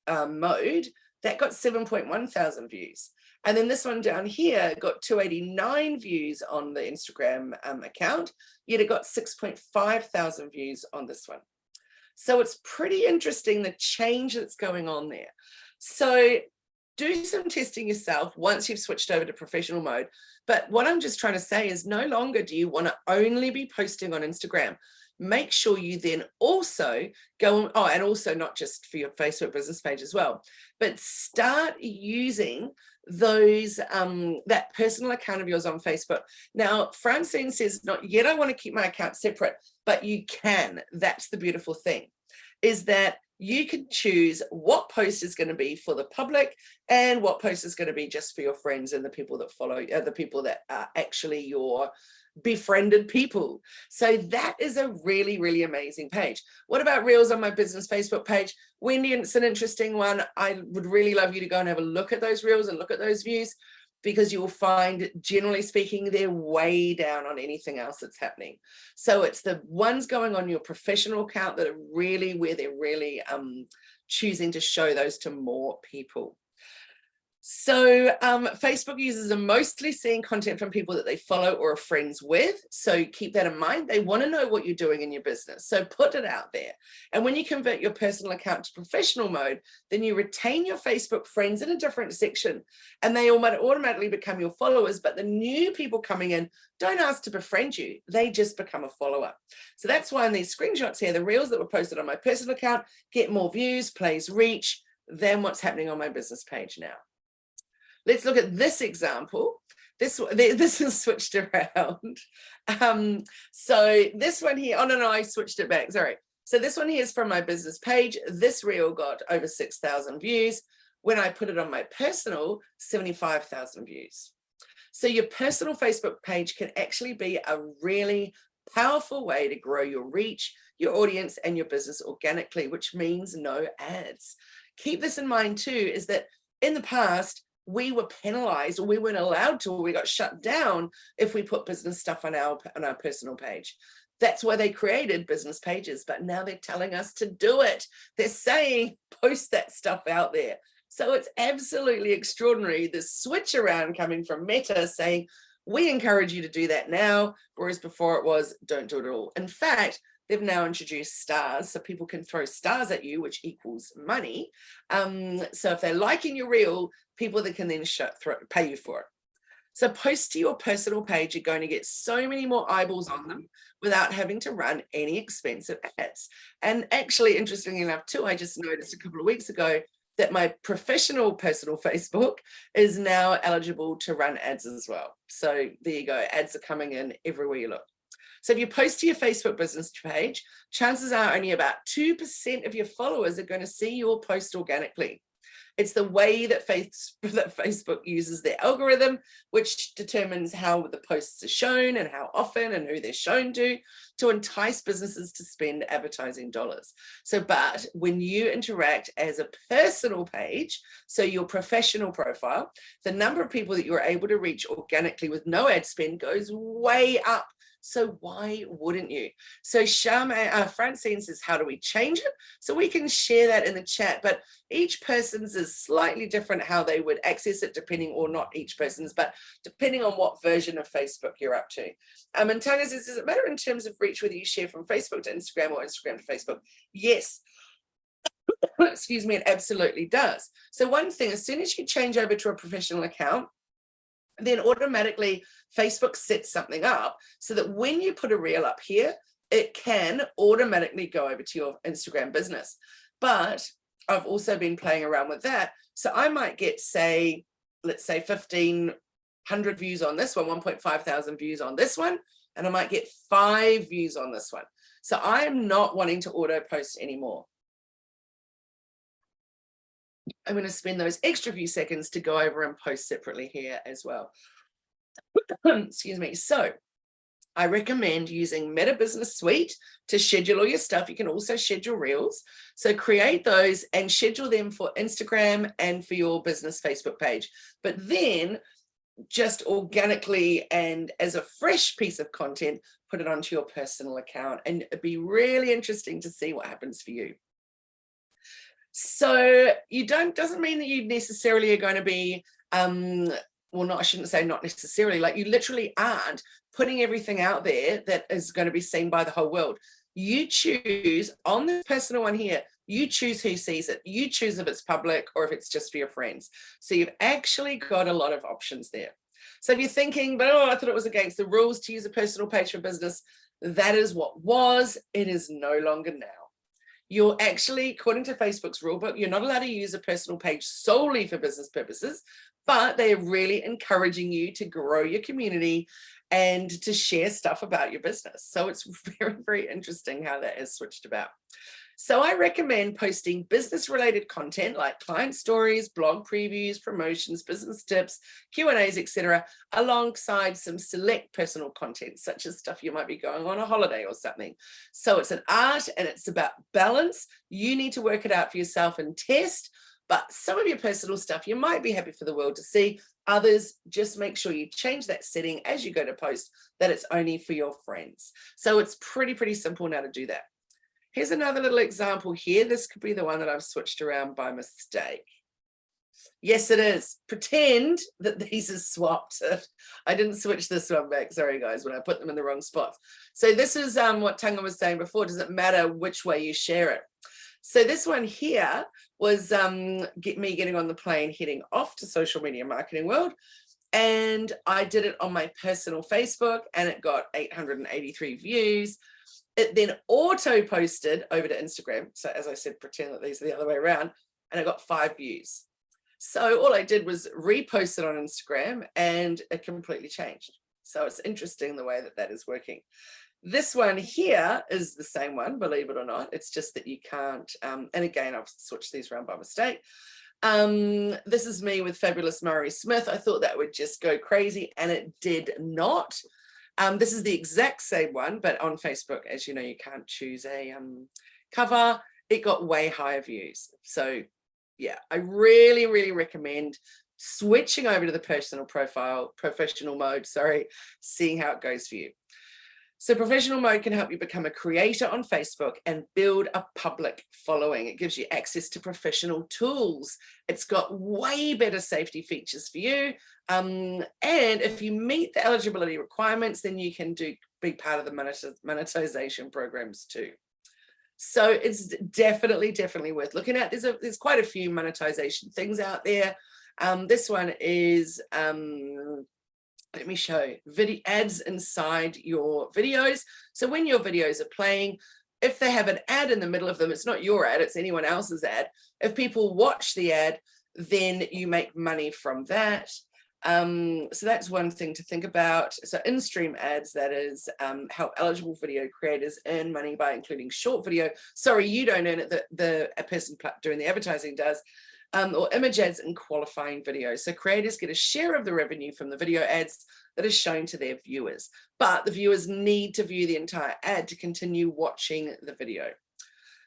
mode, that got 7.1 thousand views. And then this one down here got 289 views on the Instagram account, yet it got 6.5 thousand views on this one. So it's pretty interesting, the change that's going on there. So do some testing yourself once you've switched over to professional mode. But what I'm just trying to say is no longer do you want to only be posting on Instagram. Make sure you then also go on, and also not just for your Facebook business page as well, but start using those, that personal account of yours on Facebook. Now, Francine says, not yet, I want to keep my account separate, but you can. That's the beautiful thing, is that you can choose what post is going to be for the public and what post is going to be just for your friends and the people that follow, the people that are actually your befriended people. So that is a really, really amazing page. What about reels on my business Facebook page? Wendy, it's an interesting one. I would really love you to go and have a look at those reels and look at those views, because you will find, generally speaking, they're way down on anything else that's happening. So it's the ones going on your professional account that are really where they're really choosing to show those to more people. So Facebook users are mostly seeing content from people that they follow or are friends with. So keep that in mind. They want to know what you're doing in your business. So put it out there. And when you convert your personal account to professional mode, then you retain your Facebook friends in a different section, and they automatically become your followers. But the new people coming in don't ask to befriend you. They just become a follower. So that's why in these screenshots here, the reels that were posted on my personal account get more views, plays, reach than what's happening on my business page now. Let's look at this example. This is switched around. So this one here, oh no, I switched it back, sorry. So this one here is from my business page. This reel got over 6,000 views. When I put it on my personal, 75,000 views. So your personal Facebook page can actually be a really powerful way to grow your reach, your audience, and your business organically, which means no ads. Keep this in mind too, is that in the past, we were penalized, or we weren't allowed to, or we got shut down if we put business stuff on our personal page. That's why they created business pages, but now they're telling us to do it. They're saying, post that stuff out there. So it's absolutely extraordinary, the switch around coming from Meta saying, we encourage you to do that now, whereas before it was, don't do it at all. In fact, they've now introduced stars, so people can throw stars at you, which equals money. So if they're liking your reel, people that can then pay you for it. So post to your personal page, you're going to get so many more eyeballs on them without having to run any expensive ads. And actually, interestingly enough too, I just noticed a couple of weeks ago that my professional personal Facebook is now eligible to run ads as well. So there you go, ads are coming in everywhere you look. So if you post to your Facebook business page, chances are only about 2% of your followers are going to see your post organically. It's the way that Facebook uses their algorithm, which determines how the posts are shown and how often and who they're shown to entice businesses to spend advertising dollars. So, but when you interact as a personal page, so your professional profile, the number of people that you're able to reach organically with no ad spend goes way up. So why wouldn't you? So Francine says, how do we change it? So we can share that in the chat, but each person's is slightly different how they would access it, depending, or not each person's, but depending on what version of Facebook you're up to. And Tanya says, does it matter in terms of reach whether you share from Facebook to Instagram or Instagram to Facebook? Yes. Excuse me, it absolutely does. So one thing, as soon as you change over to a professional account, then automatically Facebook sets something up so that when you put a reel up here, it can automatically go over to your Instagram business. But I've also been playing around with that. So I might get, say, let's say 1,500 views on this one, 1.5 thousand views on this one, and I might get 5 views on this one. So I'm not wanting to auto post anymore. I'm going to spend those extra few seconds to go over and post separately here as well. Excuse me. So I recommend using Meta Business Suite to schedule all your stuff. You can also schedule reels. So create those and schedule them for Instagram and for your business Facebook page. But then just organically and as a fresh piece of content, put it onto your personal account, and it'd be really interesting to see what happens for you. So doesn't mean that you necessarily are going to be, I shouldn't say not necessarily, like you literally aren't putting everything out there that is going to be seen by the whole world. You choose on this personal one here, you choose who sees it. You choose if it's public or if it's just for your friends. So you've actually got a lot of options there. So if you're thinking, but I thought it was against the rules to use a personal page for business, that is what was. It is no longer now. You're actually, according to Facebook's rulebook, you're not allowed to use a personal page solely for business purposes, but they are really encouraging you to grow your community and to share stuff about your business. So it's very, very interesting how that has switched about. So I recommend posting business-related content like client stories, blog previews, promotions, business tips, Q&As, etc., alongside some select personal content, such as stuff you might be going on a holiday or something. So it's an art and it's about balance. You need to work it out for yourself and test. But some of your personal stuff, you might be happy for the world to see. Others, just make sure you change that setting as you go to post, that it's only for your friends. So it's pretty simple now to do that. Here's another little example here. This could be the one that I've switched around by mistake. Yes, it is. Pretend that these are swapped. I didn't switch this one back. Sorry, guys, when I put them in the wrong spot. So this is what Tanga was saying before. Does it matter which way you share it? So this one here was me getting on the plane, heading off to Social Media Marketing World. And I did it on my personal Facebook and it got 883 views. It then auto posted over to Instagram. So as I said, pretend that these are the other way around, and I got 5 views. So all I did was repost it on Instagram and it completely changed. So it's interesting the way that that is working. This one here is the same one, believe it or not. It's just that you can't, and again, I've switched these around by mistake. This is me with Fabulous Murray Smith. I thought that would just go crazy and it did not. This is the exact same one, but on Facebook, as you know, you can't choose a cover. It got way higher views. So yeah, I really recommend switching over to the professional mode, seeing how it goes for you. So professional mode can help you become a creator on Facebook and build a public following. It gives you access to professional tools. It's got way better safety features for you. And if you meet the eligibility requirements, then you can be part of the monetization programs too. So it's definitely worth looking at. There's quite a few monetization things out there. This one is, let me show video ads inside your videos. So when your videos are playing, if they have an ad in the middle of them, it's not your ad, it's anyone else's ad. If people watch the ad, then you make money from that. So that's one thing to think about. So in-stream ads, that is, help eligible video creators earn money by including short video. Sorry, you don't earn it, the person doing the advertising does. Or image ads and qualifying videos. So creators get a share of the revenue from the video ads that is shown to their viewers, but the viewers need to view the entire ad to continue watching the video.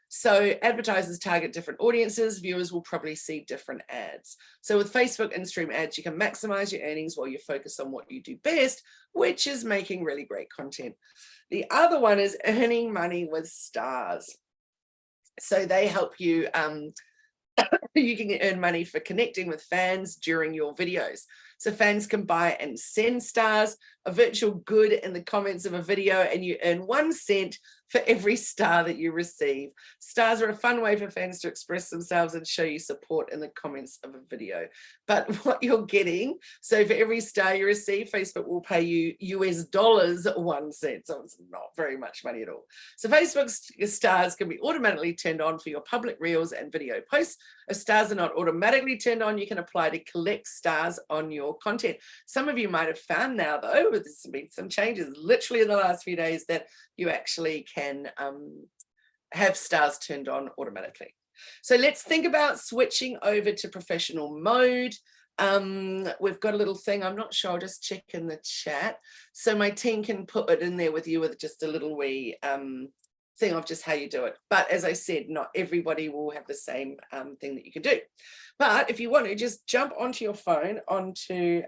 So advertisers target different audiences, viewers will probably see different ads. So with Facebook in-stream ads, you can maximize your earnings while you focus on what you do best, which is making really great content. The other one is earning money with stars. So they help you, you can earn money for connecting with fans during your videos. So fans can buy and send stars, a virtual good in the comments of a video, and you earn 1 cent for every star that you receive. Stars are a fun way for fans to express themselves and show you support in the comments of a video. But what you're getting, so for every star you receive, Facebook will pay you US dollars 1 cent. So it's not very much money at all. So Facebook stars can be automatically turned on for your public reels and video posts. If stars are not automatically turned on, you can apply to collect stars on your content. Some of you might have found now, though, there's been some changes literally in the last few days that you actually can have stars turned on automatically. So let's think about switching over to professional mode. We've got a little thing, I'm not sure, I'll just check in the chat. So my team can put it in there with you with just a little wee thing of just how you do it. But as I said, not everybody will have the same thing that you can do. But if you want to, just jump onto your phone, onto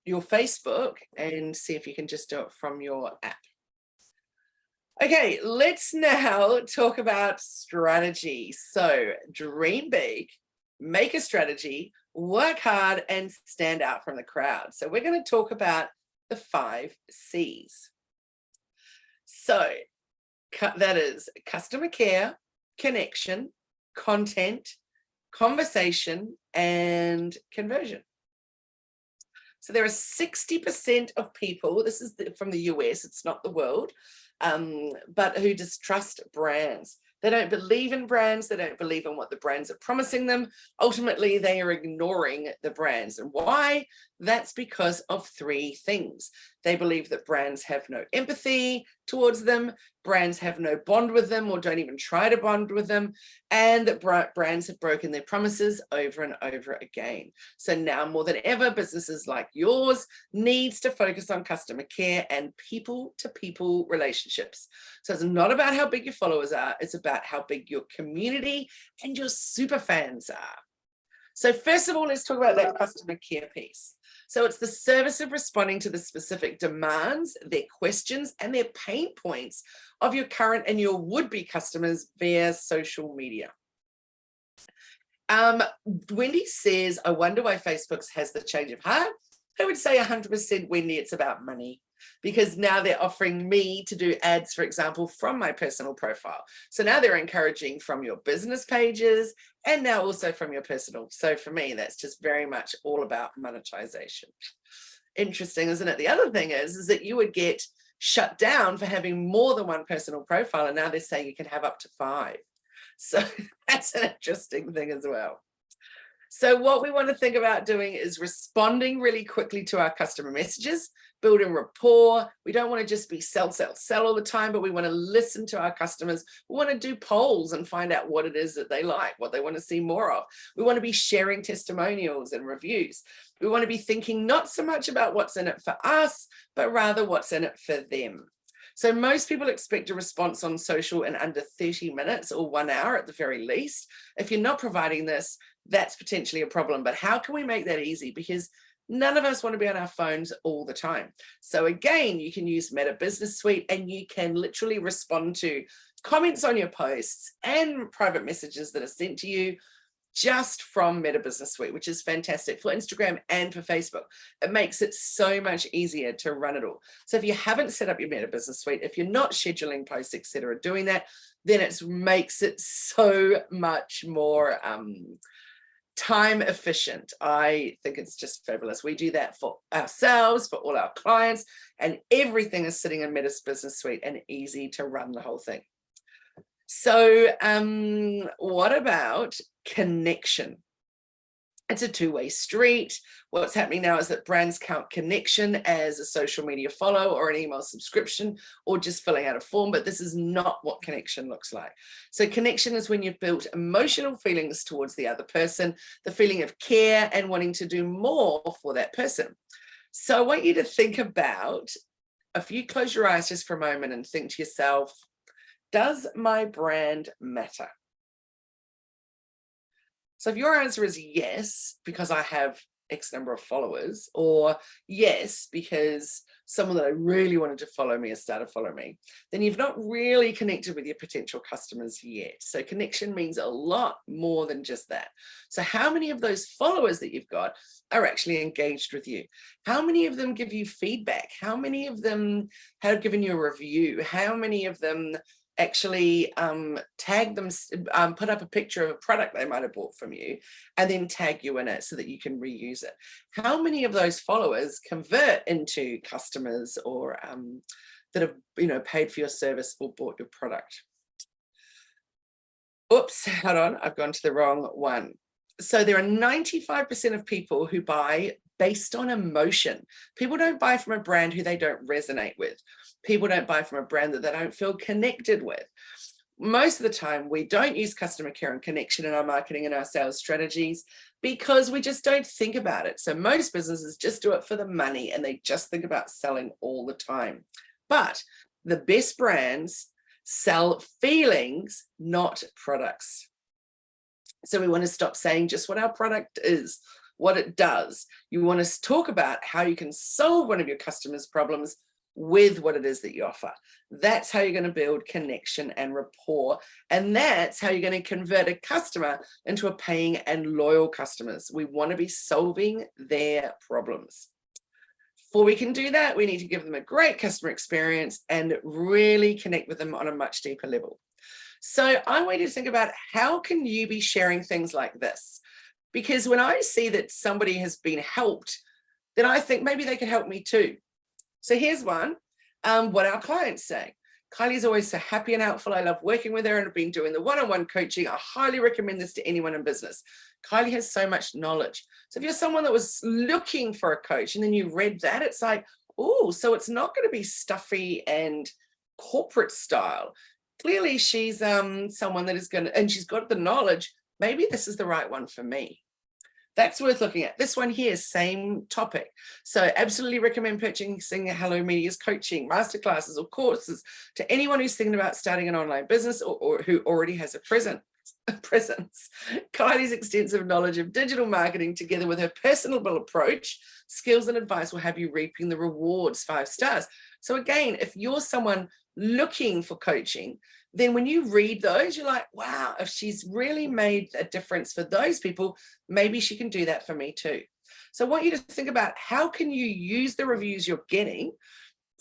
your Facebook, and see if you can just do it from your app. Okay, let's now talk about strategy. So dream big, make a strategy, work hard, and stand out from the crowd. So we're going to talk about the 5 C's. So that is customer care, connection, content, conversation, and conversion. So there are 60% of people, this is from the US, it's not the world, but who distrust brands. They don't believe in brands. They don't believe in what the brands are promising them. Ultimately, they are ignoring the brands. And why? That's because of 3 things. They believe that brands have no empathy towards them, brands have no bond with them or don't even try to bond with them, and that brands have broken their promises over and over again. So now more than ever, businesses like yours needs to focus on customer care and people-to-people relationships. So it's not about how big your followers are, it's about how big your community and your super fans are. So first of all, let's talk about that customer care piece. So it's the service of responding to the specific demands, their questions, and their pain points of your current and your would-be customers via social media. Wendy says, I wonder why Facebook has the change of heart. I would say 100% Wendy, it's about money, because now they're offering me to do ads, for example, from my personal profile. So now they're encouraging from your business pages and now also from your personal. So for me, that's just very much all about monetization. Interesting, isn't it? The other thing is that you would get shut down for having more than 1 personal profile, and now they're saying you can have up to 5. So that's an interesting thing as well. So what we want to think about doing is responding really quickly to our customer messages, building rapport. We don't want to just be sell all the time, but we want to listen to our customers. We want to do polls and find out what it is that they like, what they want to see more of. We want to be sharing testimonials and reviews. We want to be thinking not so much about what's in it for us, but rather what's in it for them. So most people expect a response on social in under 30 minutes or 1 hour at the very least. If you're not providing this, that's potentially a problem. But how can we make that easy? Because none of us want to be on our phones all the time. So again, you can use Meta Business Suite and you can literally respond to comments on your posts and private messages that are sent to you just from Meta Business Suite, which is fantastic for Instagram and for Facebook. It makes it so much easier to run it all. So if you haven't set up your Meta Business Suite, if you're not scheduling posts, etc., doing that, then it makes it so much more time efficient. I think it's just fabulous. We do that for ourselves, for all our clients, and everything is sitting in Meta Business Suite and easy to run the whole thing. So what about connection? It's a two-way street. What's happening now is that brands count connection as a social media follow or an email subscription or just filling out a form, but this is not what connection looks like. So connection is when you've built emotional feelings towards the other person, the feeling of care and wanting to do more for that person. So I want you to think about, if you close your eyes just for a moment and think to yourself, does my brand matter? So if your answer is yes, because I have X number of followers, or yes, because someone that I really wanted to follow me has started following me, then you've not really connected with your potential customers yet. So connection means a lot more than just that. So how many of those followers that you've got are actually engaged with you? How many of them give you feedback? How many of them have given you a review? How many of them actually tag them, put up a picture of a product they might have bought from you and then tag you in it so that you can reuse it? How many of those followers convert into customers or that have, you know, paid for your service or bought your product? Oops, hold on, I've gone to the wrong one. So there are 95% of people who buy based on emotion. People don't buy from a brand who they don't resonate with. People don't buy from a brand that they don't feel connected with. Most of the time, we don't use customer care and connection in our marketing and our sales strategies because we just don't think about it. So most businesses just do it for the money and they just think about selling all the time. But the best brands sell feelings, not products. So we want to stop saying just what our product is, what it does. You want to talk about how you can solve one of your customers' problems with what it is that you offer. That's how you're going to build connection and rapport. And that's how you're going to convert a customer into a paying and loyal customers. We want to be solving their problems. Before we can do that, we need to give them a great customer experience and really connect with them on a much deeper level. So I want you to think about how can you be sharing things like this? Because when I see that somebody has been helped, then I think maybe they could help me too. So here's one, what our clients say. Kylie's always so happy and helpful. I love working with her and have been doing the one-on-one coaching. I highly recommend this to anyone in business. Kylie has so much knowledge. So if you're someone that was looking for a coach and then you read that, it's like, oh, so it's not going to be stuffy and corporate style. Clearly she's someone that is going to, and she's got the knowledge. Maybe this is the right one for me. That's worth looking at. This one here, same topic. So absolutely recommend purchasing Hello Media's coaching, masterclasses or courses to anyone who's thinking about starting an online business or who already has a presence. Kylie's extensive knowledge of digital marketing together with her personable approach, skills and advice will have you reaping the rewards, 5 stars. So again, if you're someone looking for coaching, then when you read those, you're like, wow, if she's really made a difference for those people, maybe she can do that for me too. So I want you to think about how can you use the reviews you're getting,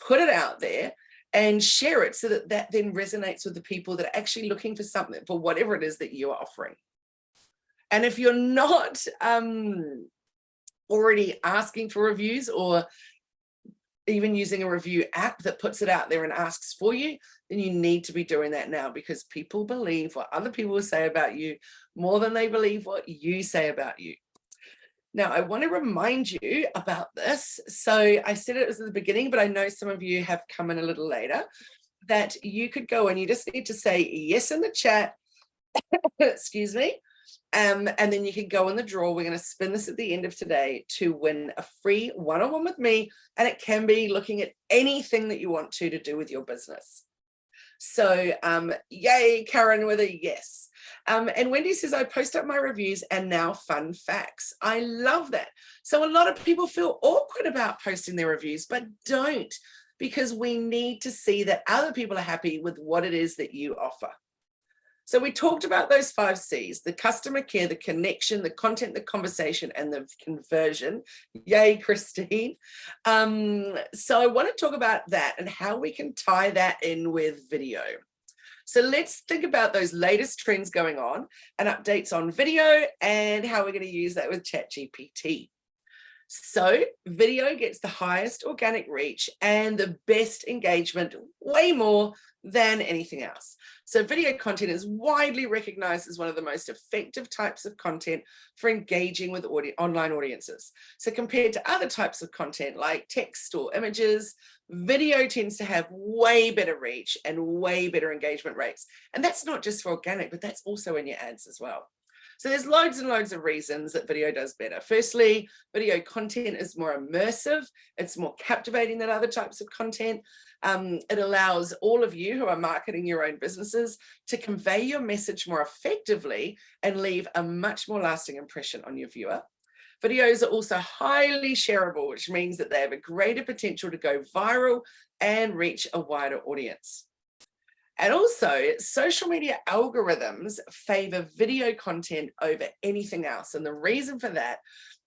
put it out there and share it so that that then resonates with the people that are actually looking for something, for whatever it is that you are offering. And if you're not already asking for reviews or even using a review app that puts it out there and asks for you, then you need to be doing that now, because people believe what other people will say about you more than they believe what you say about you. Now, I want to remind you about this. So I said it was at the beginning, but I know some of you have come in a little later, that you could go and you just need to say yes in the chat, excuse me, and then you can go in the draw. We're going to spin this at the end of today to win a free one-on-one with me, and it can be looking at anything that you want to do with your business. So yay, Karen, with a yes. And Wendy says, I post up my reviews and now fun facts. I love that. So a lot of people feel awkward about posting their reviews, but don't, because we need to see that other people are happy with what it is that you offer. So we talked about those 5 C's, the customer care, the connection, the content, the conversation, and the conversion. Yay, Christine. So I want to talk about that and how we can tie that in with video. So let's think about those latest trends going on and updates on video and how we're going to use that with ChatGPT. So video gets the highest organic reach and the best engagement, way more than anything else. So video content is widely recognized as one of the most effective types of content for engaging with online audiences. So compared to other types of content like text or images, video tends to have way better reach and way better engagement rates. And that's not just for organic, but that's also in your ads as well. So there's loads and loads of reasons that video does better. Firstly, video content is more immersive. It's more captivating than other types of content. It allows all of you who are marketing your own businesses to convey your message more effectively and leave a much more lasting impression on your viewer. Videos are also highly shareable, which means that they have a greater potential to go viral and reach a wider audience. And also, social media algorithms favor video content over anything else. And the reason for that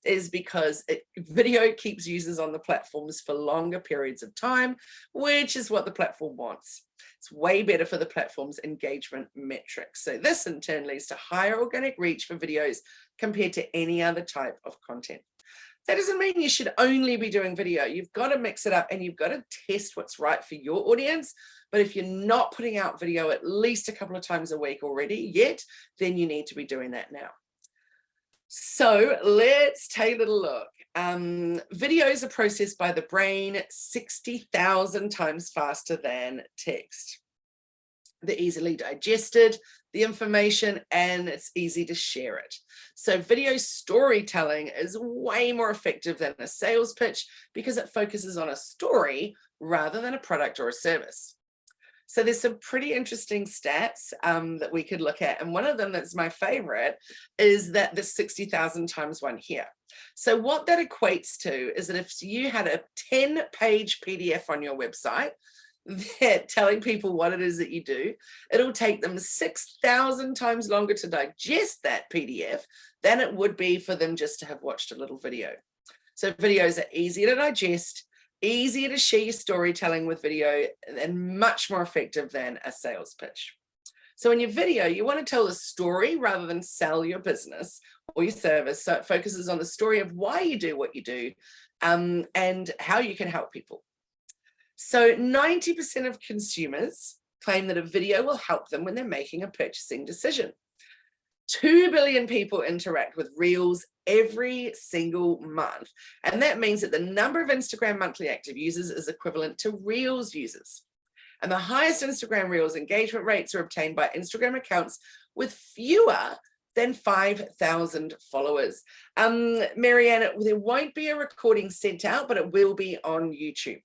is because video keeps users on the platforms for longer periods of time, which is what the platform wants. It's way better for the platform's engagement metrics. So this in turn leads to higher organic reach for videos compared to any other type of content. That doesn't mean you should only be doing video. You've got to mix it up and you've got to test what's right for your audience. But if you're not putting out video at least a couple of times a week already yet, then you need to be doing that now. So let's take a little look. Videos are processed by the brain 60,000 times faster than text. They're easily digested, the information, and it's easy to share it. So video storytelling is way more effective than a sales pitch because it focuses on a story rather than a product or a service. So there's some pretty interesting stats that we could look at. And one of them that's my favorite is that the 60,000 times one here. So what that equates to is that if you had a 10-page PDF on your website, that telling people what it is that you do, it'll take them 6,000 times longer to digest that PDF than it would be for them just to have watched a little video. So videos are easier to digest, easier to share your storytelling with video, and much more effective than a sales pitch. So in your video, you want to tell the story rather than sell your business or your service. So it focuses on the story of why you do what you do and how you can help people. So 90% of consumers claim that a video will help them when they're making a purchasing decision. 2 billion people interact with Reels every single month. And that means that the number of Instagram monthly active users is equivalent to Reels users. And the highest Instagram Reels engagement rates are obtained by Instagram accounts with fewer than 5,000 followers. Marianne, there won't be a recording sent out, but it will be on YouTube.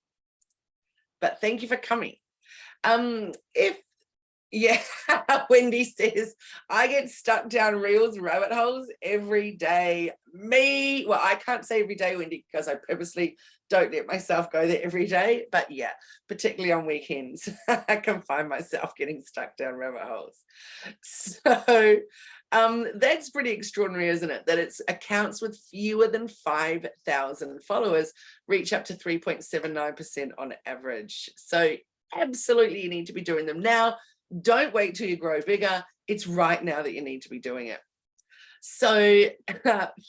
But thank you for coming. Wendy says, I get stuck down Reels rabbit holes every day. Well, I can't say every day, Wendy, because I purposely don't let myself go there every day. But yeah, particularly on weekends, I can find myself getting stuck down rabbit holes. So that's pretty extraordinary, isn't it? That it's accounts with fewer than 5,000 followers reach up to 3.79% on average. So absolutely you need to be doing them now. Don't wait till you grow bigger. It's right now that you need to be doing it. So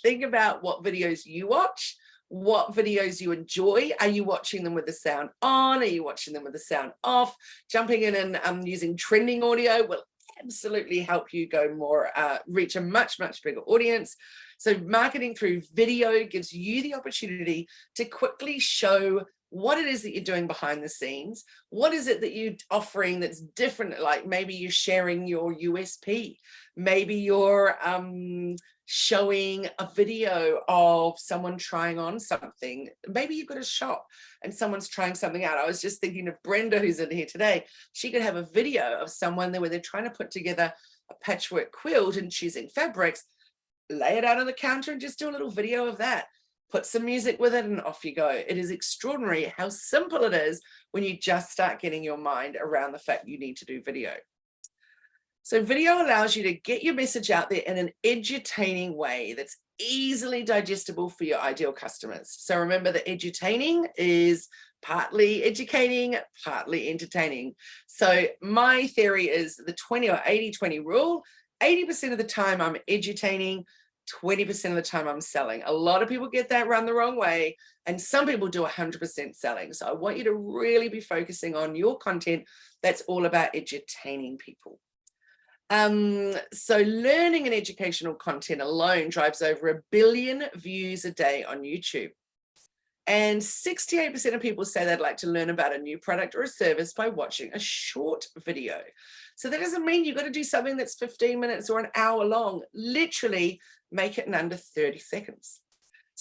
think about what videos you watch, what videos you enjoy. Are you watching them with the sound on? Are you watching them with the sound off? Jumping in and using trending audio will absolutely help you go more, reach a much, much bigger audience. So marketing through video gives you the opportunity to quickly show what it is that you're doing behind the scenes. What is it that you're offering that's different? Like maybe you're sharing your USP. Maybe you're showing a video of someone trying on something. Maybe you've got a shop and someone's trying something out. I was just thinking of Brenda, who's in here today. She could have a video of someone there where they're trying to put together a patchwork quilt and choosing fabrics, lay it out on the counter and just do a little video of that. Put some music with it and off you go. It is extraordinary how simple it is when you just start getting your mind around the fact you need to do video. So video allows you to get your message out there in an edutaining way that's easily digestible for your ideal customers. So remember that edutaining is partly educating, partly entertaining. So my theory is the 20 or 80-20 rule. 80% of the time I'm edutaining, 20% of the time I'm selling. A lot of people get that run the wrong way, and some people do 100% selling. So I want you to really be focusing on your content that's all about edutaining people. So learning and educational content alone drives over 1 billion views a day on YouTube. And 68% of people say they'd like to learn about a new product or a service by watching a short video. So that doesn't mean you've got to do something that's 15 minutes or an hour long. Literally make it in under 30 seconds.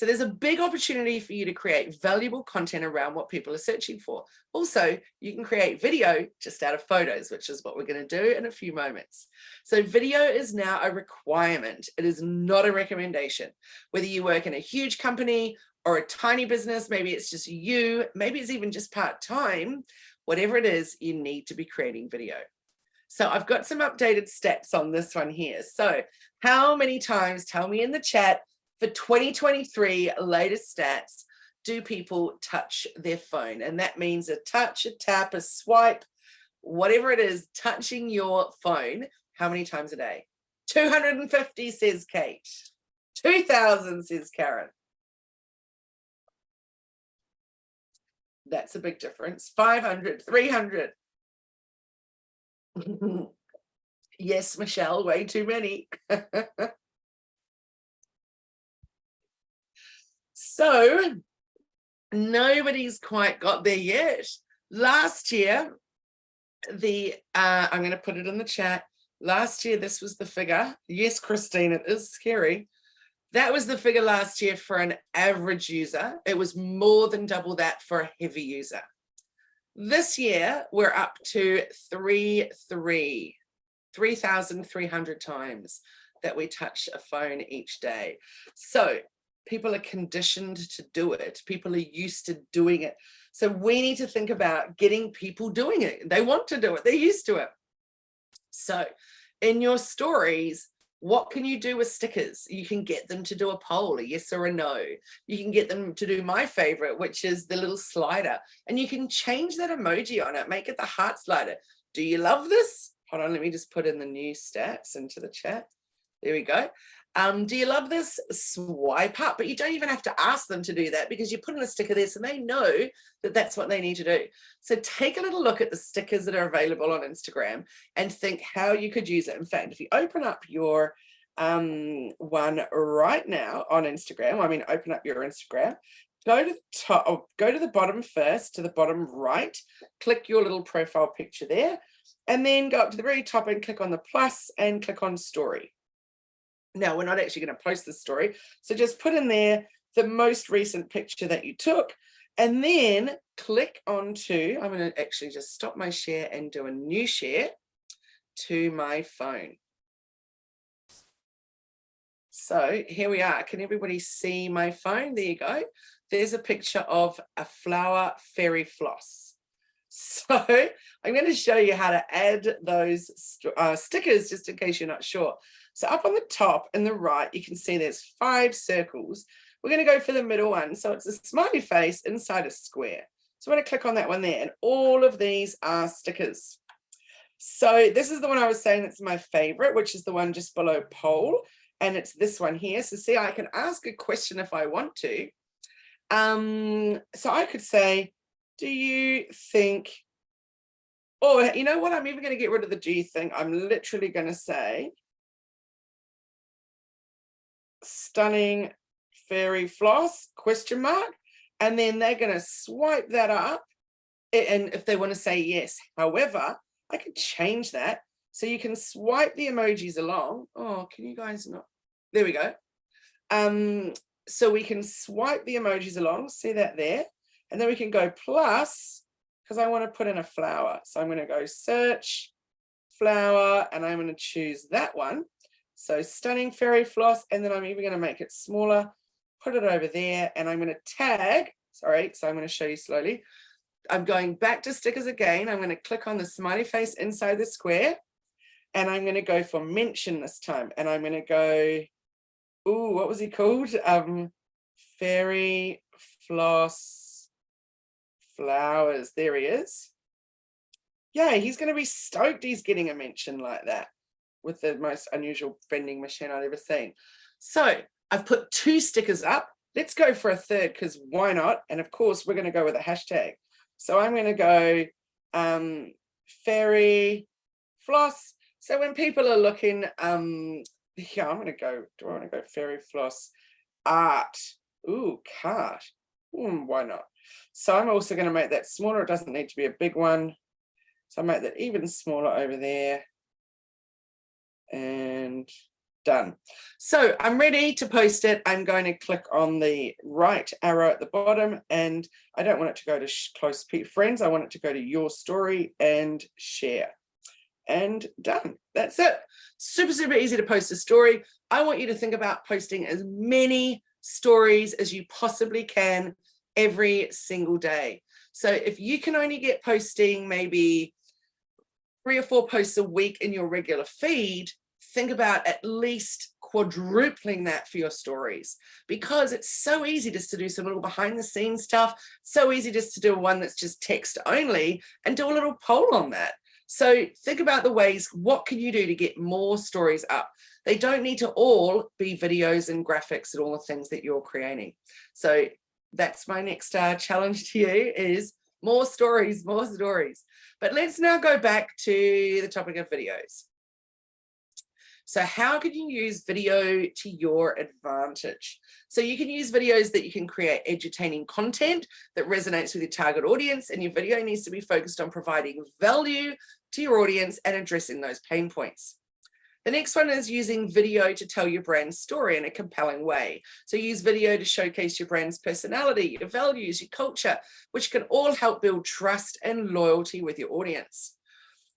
So there's a big opportunity for you to create valuable content around what people are searching for. Also, you can create video just out of photos, which is what we're going to do in a few moments. So video is now a requirement. It is not a recommendation. Whether you work in a huge company or a tiny business, maybe it's just you, maybe it's even just part-time, whatever it is, you need to be creating video. So I've got some updated stats on this one here. So how many times, tell me in the chat, for 2023 latest stats, do people touch their phone? And that means a touch, a tap, a swipe, whatever it is, touching your phone. How many times a day? 250, says Kate. 2,000, says Karen. That's a big difference. 500, 300. Yes, Michelle, way too many. So nobody's quite got there yet. Last year, I'm going to put it in the chat. Last year, this was the figure. Yes, Christine, it is scary. That was the figure last year for an average user. It was more than double that for a heavy user. This year, we're up to 3,300 times that we touch a phone each day. So people are conditioned to do it. People are used to doing it. So we need to think about getting people doing it. They want to do it. They're used to it. So in your stories, what can you do with stickers? You can get them to do a poll, a yes or a no. You can get them to do my favorite, which is the little slider. And you can change that emoji on it, make it the heart slider. Do you love this? Hold on, let me just put in the new stats into the chat. There we go. Do you love this? Swipe up, but you don't even have to ask them to do that because you put in a sticker there so they know that that's what they need to do. So take a little look at the stickers that are available on Instagram and think how you could use it. In fact, if you open up your one right now on Instagram, open up your Instagram, go to the top, or go to the bottom first, to the bottom right, click your little profile picture there, and then go up to the very top and click on the plus and click on story. Now, we're not actually going to post the story, so just put in there the most recent picture that you took, and then click onto, I'm going to actually just stop my share and do a new share to my phone. So here we are. Can everybody see my phone? There you go. There's a picture of a flower fairy floss. So I'm going to show you how to add those stickers just in case you're not sure. So up on the top and the right, you can see there's 5 circles. We're going to go for the middle one. So it's a smiley face inside a square. So I'm going to click on that one there, and all of these are stickers. So this is the one I was saying that's my favorite, which is the one just below poll. And it's this one here. So see, I can ask a question if I want to. So I could say, do you think, or you know what, I'm even going to get rid of the do you think. I'm literally going to say, stunning fairy floss, question mark. And then they're going to swipe that up. And if they want to say yes, however, I could change that. So you can swipe the emojis along. Oh, can you guys not? There we go. So we can swipe the emojis along. See that there? And then we can go plus, because I want to put in a flower. So I'm going to go search flower, and I'm going to choose that one. So stunning fairy floss, and then I'm even going to make it smaller, put it over there, and I'm going to tag, sorry, so I'm going to show you slowly. I'm going back to stickers again. I'm going to click on the smiley face inside the square, and I'm going to go for mention this time. And I'm going to go, ooh, what was he called? Fairy floss flowers. There he is. Yeah, he's going to be stoked he's getting a mention like that with the most unusual vending machine I've ever seen. So I've put 2 stickers up. Let's go for a third, because why not? And of course, we're going to go with a hashtag. So I'm going to go fairy floss. So when people are looking, yeah, I'm going to go, do I want to go fairy floss art? Ooh, cart. Why not? So I'm also going to make that smaller. It doesn't need to be a big one. So I make that even smaller over there. And Done. So I'm ready to post it. I'm going to click on the right arrow at the bottom, and I don't want it to go to close friends. I want it to go to your story and share. And done. That's it. Super, super easy to post a story. I want you to think about posting as many stories as you possibly can every single day. So if you can only get posting maybe 3 or 4 posts a week in your regular feed, think about at least quadrupling that for your stories, because it's so easy just to do some little behind the scenes stuff. So easy just to do one that's just text only and do a little poll on that. So think about the ways, what can you do to get more stories up? They don't need to all be videos and graphics and all the things that you're creating. So that's my next challenge to you, is more stories, more stories. But let's now go back to the topic of videos. So how can you use video to your advantage? So you can use videos that you can create edutaining content that resonates with your target audience, and your video needs to be focused on providing value to your audience and addressing those pain points. The next one is using video to tell your brand story in a compelling way. So use video to showcase your brand's personality, your values, your culture, which can all help build trust and loyalty with your audience.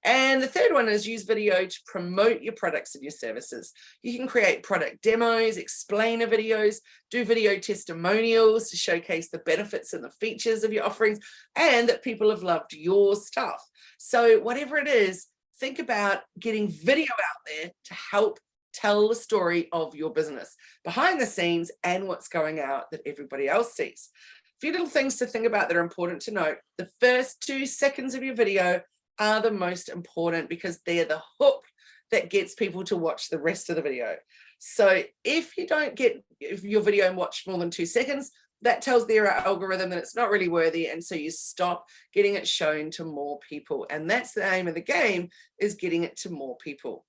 And the third one is use video to promote your products and your services. You can create product demos, explainer videos, do video testimonials to showcase the benefits and the features of your offerings, and that people have loved your stuff. So whatever it is, think about getting video out there to help tell the story of your business, behind the scenes, and what's going out that everybody else sees. A few little things to think about that are important to note. The first 2 seconds of your video are the most important, because they're the hook that gets people to watch the rest of the video. So if you don't get your video and watch more than 2 seconds, that tells their algorithm that it's not really worthy, and so you stop getting it shown to more people. And that's the aim of the game, is getting it to more people.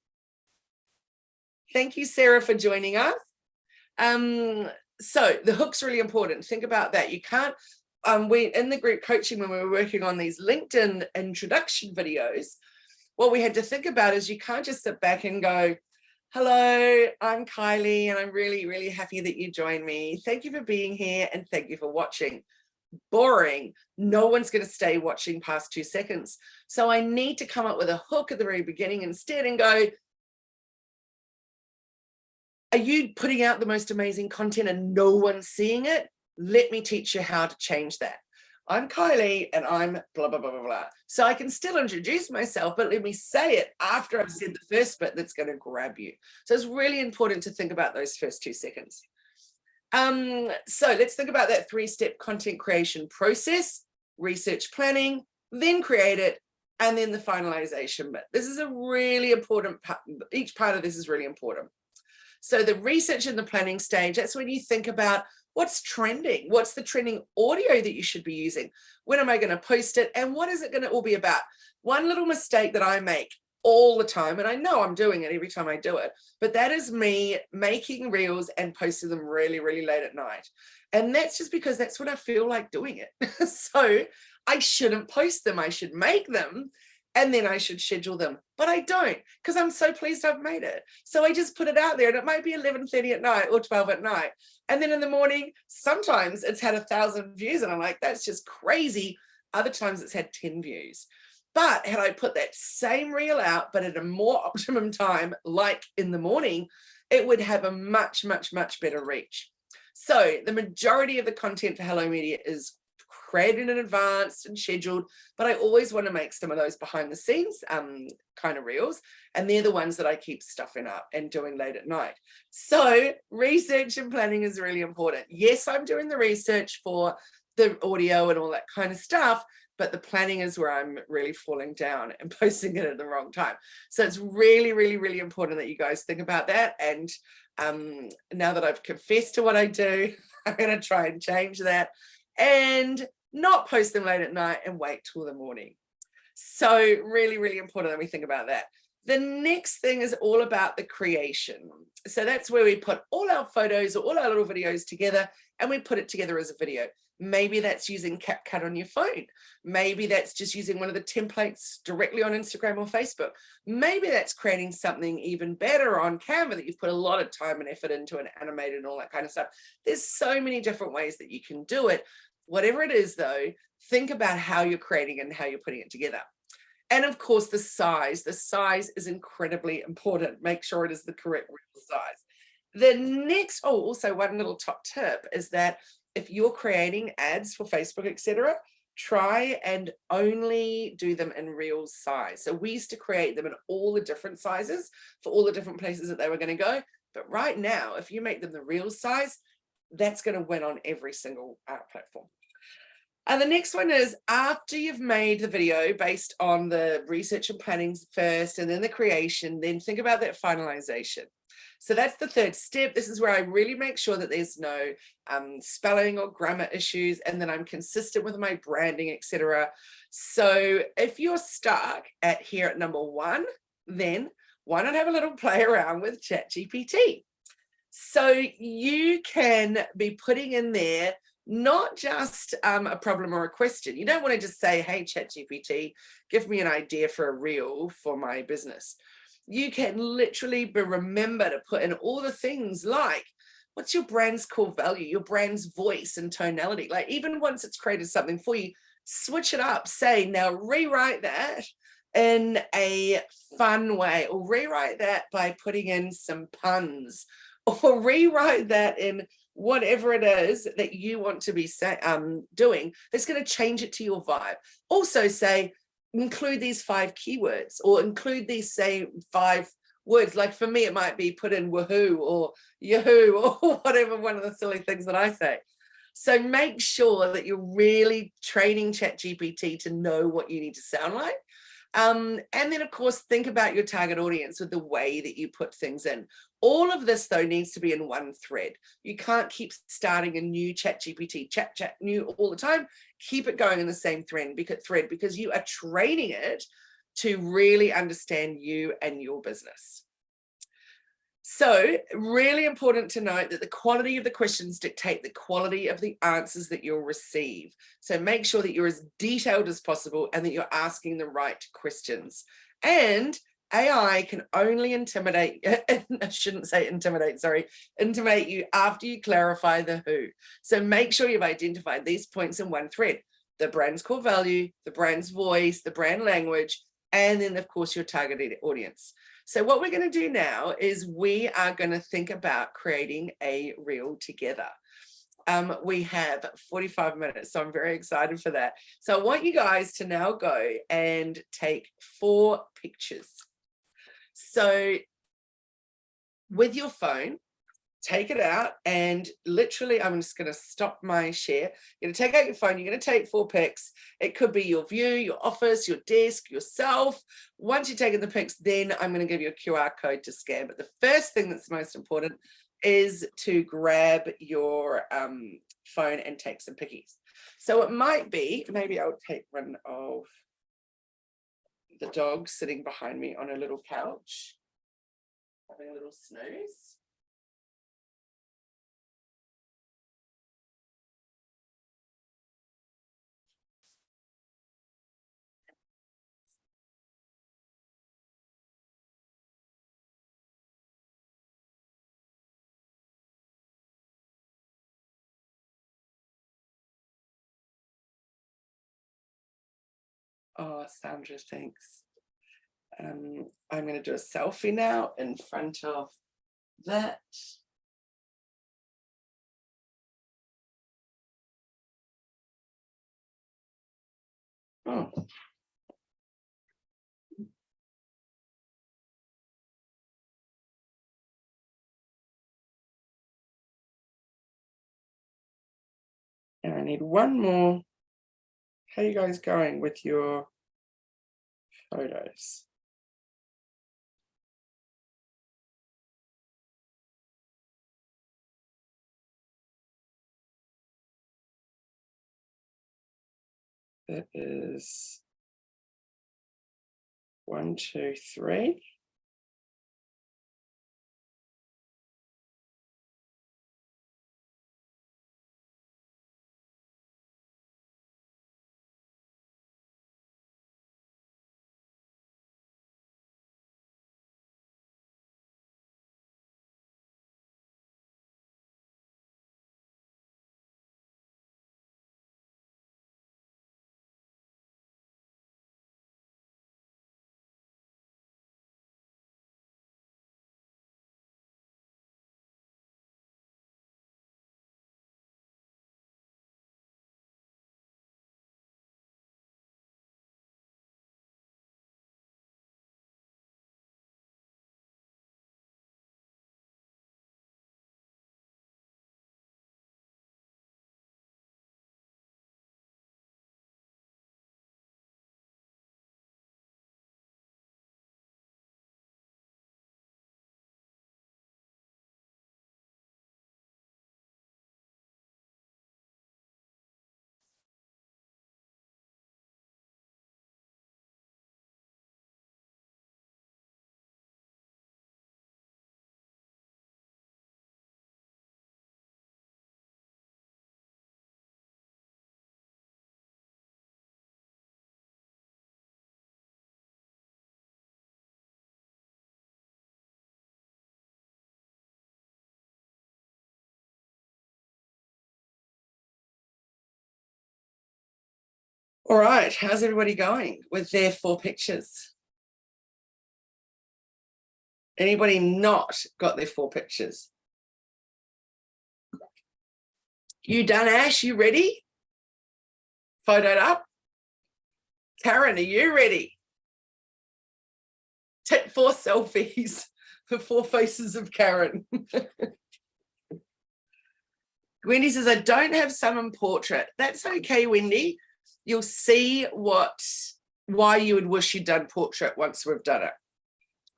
Thank you, Sarah, for joining us. So the hook's really important. Think about that. You can't we in the group coaching, when we were working on these LinkedIn introduction videos, what we had to think about is you can't just sit back and go, hello, I'm Kylie, and I'm really, really happy that you joined me. Thank you for being here, and thank you for watching. Boring. No one's going to stay watching past 2 seconds. So I need to come up with a hook at the very beginning instead and go, are you putting out the most amazing content and no one's seeing it? Let me teach you how to change that. I'm Kylie and I'm blah, blah, blah, blah, blah. So I can still introduce myself, but let me say it after I've said the first bit that's going to grab you. So it's really important to think about those first 2 seconds. So let's think about that 3-step content creation process: research, planning, then create it, and then the finalization bit. This is a really important part. Each part of this is really important. So the research and the planning stage, that's when you think about what's trending, what's the trending audio that you should be using, when am I going to post it, and what is it going to all be about. One little mistake that I make all the time, and I know I'm doing it every time I do it, but that is me making reels and posting them really, really late at night. And that's just because that's what I feel like doing it. So I shouldn't post them. I should make them, and then I should schedule them. But I don't, because I'm so pleased I've made it. So I just put it out there, and it might be 11:30 at night or 12 at night. And then in the morning, sometimes it's had 1,000 views, and I'm like, that's just crazy. Other times it's had 10 views. But had I put that same reel out, but at a more optimum time, like in the morning, it would have a much, much, much better reach. So the majority of the content for Hello Media is created in advance and scheduled, but I always want to make some of those behind the scenes kind of reels, and they're the ones that I keep stuffing up and doing late at night. So research and planning is really important. Yes, I'm doing the research for the audio and all that kind of stuff, but the planning is where I'm really falling down and posting it at the wrong time. So it's really, really, really important that you guys think about that. And now that I've confessed to what I do, I'm going to try and change that and not post them late at night and wait till the morning. So really, really important that we think about that. The next thing is all about the creation. So that's where we put all our photos or all our little videos together, and we put it together as a video. Maybe that's using CapCut on your phone. Maybe that's just using one of the templates directly on Instagram or Facebook. Maybe that's creating something even better on Canva that you've put a lot of time and effort into and animated and all that kind of stuff. There's so many different ways that you can do it. Whatever it is though, think about how you're creating and how you're putting it together. And of course, the size is incredibly important. Make sure it is the correct real size. The next, also one little top tip is that if you're creating ads for Facebook, etc., try and only do them in real size. So we used to create them in all the different sizes for all the different places that they were going to go. But right now, if you make them the real size, that's going to win on every single platform. And the next one is, after you've made the video based on the research and planning first, and then the creation, then think about that finalization. So that's the third step. This is where I really make sure that there's no spelling or grammar issues, and that I'm consistent with my branding, etc. So if you're stuck at here at number 1, then why not have a little play around with ChatGPT? So you can be putting in there not just a problem or a question. You don't want to just say, hey, ChatGPT, give me an idea for a reel for my business. You can literally remember to put in all the things like, what's your brand's core value, your brand's voice and tonality? Like, even once it's created something for you, switch it up. Say, now rewrite that in a fun way, or rewrite that by putting in some puns, or rewrite that in whatever it is that you want to be doing that's going to change it to your vibe. Also say, include these 5 keywords, or include these, say, 5 words. Like for me, it might be put in woohoo or yahoo or whatever, one of the silly things that I say. So make sure that you're really training ChatGPT to know what you need to sound like. And then, of course, think about your target audience with the way that you put things in. All of this, though, needs to be in one thread. You can't keep starting a new ChatGPT, chat, new all the time. Keep it going in the same thread because you are training it to really understand you and your business. So really important to note that the quality of the questions dictate the quality of the answers that you'll receive. So make sure that you're as detailed as possible and that you're asking the right questions. And AI can only intimidate, I shouldn't say intimidate, sorry, intimidate you after you clarify the who. So make sure you've identified these points in one thread: the brand's core value, the brand's voice, the brand language, and then of course your targeted audience. So what we're going to do now is we are going to think about creating a reel together. We have 45 minutes, so I'm very excited for that. So I want you guys to now go and take 4 pictures. So with your phone, take it out, and literally, I'm just going to stop my share. You're going to take out your phone. You're going to take 4 pics. It could be your view, your office, your desk, yourself. Once you've taken the pics, then I'm going to give you a QR code to scan. But the first thing that's most important is to grab your phone and take some pickies. So it might be, maybe I'll take one of the dog sitting behind me on a little couch, having a little snooze. Oh, Sandra, thanks. I'm going to do a selfie now in front of that. Oh. And I need one more. How are you guys going with your photos? That is 1, 2, 3. All right, how's everybody going with their 4 pictures? Anybody not got their 4 pictures? You done, Ash? You ready? Photoed up? Karen, are you ready? Take 4 selfies, the 4 faces of Karen. Wendy says, I don't have someone portrait. That's okay, Wendy. You'll see why you would wish you'd done portrait once we've done it.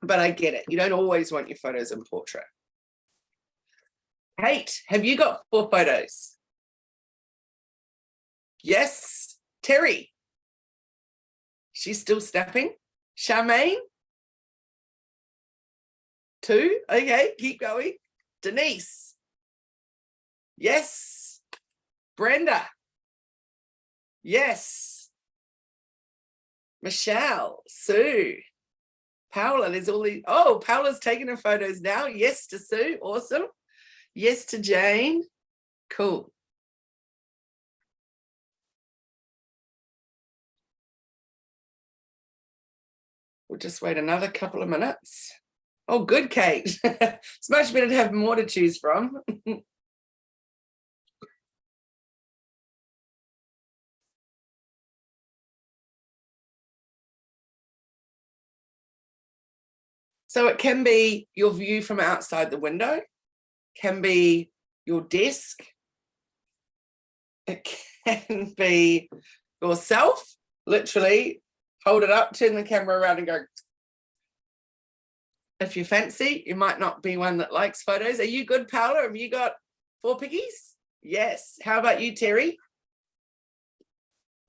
But I get it. You don't always want your photos in portrait. Kate, have you got 4 photos? Yes. Terry. She's still snapping. Charmaine. 2. Okay, keep going. Denise. Yes. Brenda. Yes. Michelle. Sue. Paula, there's all these. Oh, Paula's taking her photos now. Yes to Sue. Awesome. Yes to Jane. Cool. We'll just wait another couple of minutes. Oh, good, Kate. It's much better to have more to choose from. So it can be your view from outside the window, can be your desk, it can be yourself, literally hold it up, turn the camera around and go. If you fancy, you might not be one that likes photos. Are you good, Paula? Have you got 4 pickies? Yes. How about you, Terry?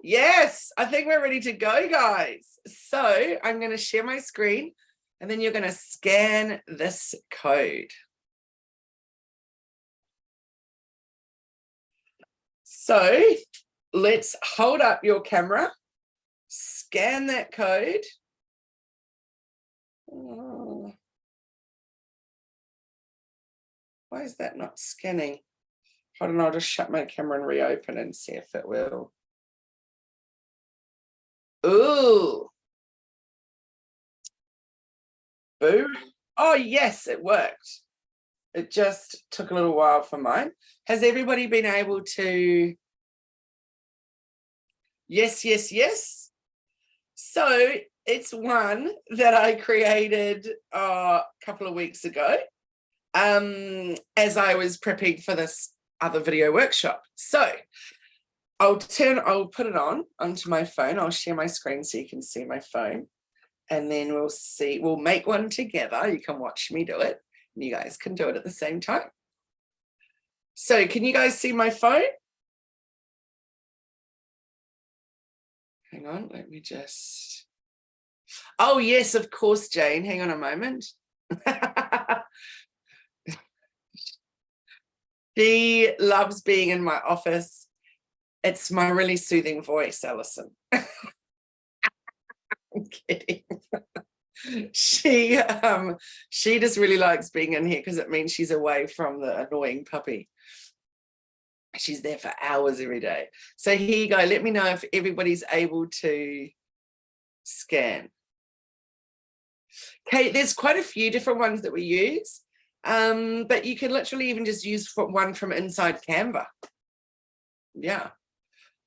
Yes, I think we're ready to go, guys. So I'm going to share my screen and then you're going to scan this code. So let's hold up your camera, scan that code. Oh, why is that not scanning? Hold on, I'll just shut my camera and reopen and see if it will. Ooh. Boo. Oh, yes, it worked. It just took a little while for mine. Has everybody been able to? Yes, yes, yes. So it's one that I created a couple of weeks ago as I was prepping for this other video workshop. So I'll put it onto my phone. I'll share my screen so you can see my phone. And then we'll make one together. You can watch me do it. And you guys can do it at the same time. So can you guys see my phone? Hang on, let me just. Oh, yes, of course, Jane. Hang on a moment. She loves being in my office. It's my really soothing voice, Alison. I'm kidding. She just really likes being in here because it means she's away from the annoying puppy. She's there for hours every day. So here you go. Let me know if everybody's able to scan. Okay, there's quite a few different ones that we use, but you can literally even just use one from inside Canva. Yeah,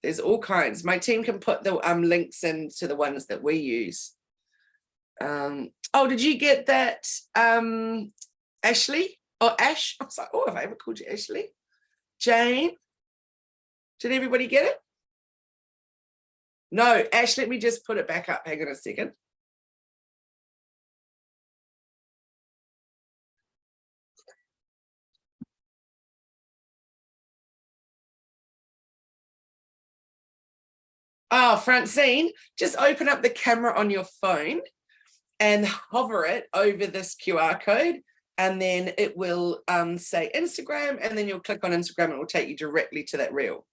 there's all kinds. My team can put the links into the ones that we use. Oh, did you get that, Ashley? Or Ash? I was like, oh, have I ever called you Ashley? Jane? Did everybody get it? No, Ash, let me just put it back up. Hang on a second. Oh, Francine, just open up the camera on your phone and hover it over this QR code, and then it will say Instagram, and then you'll click on Instagram and it will take you directly to that reel.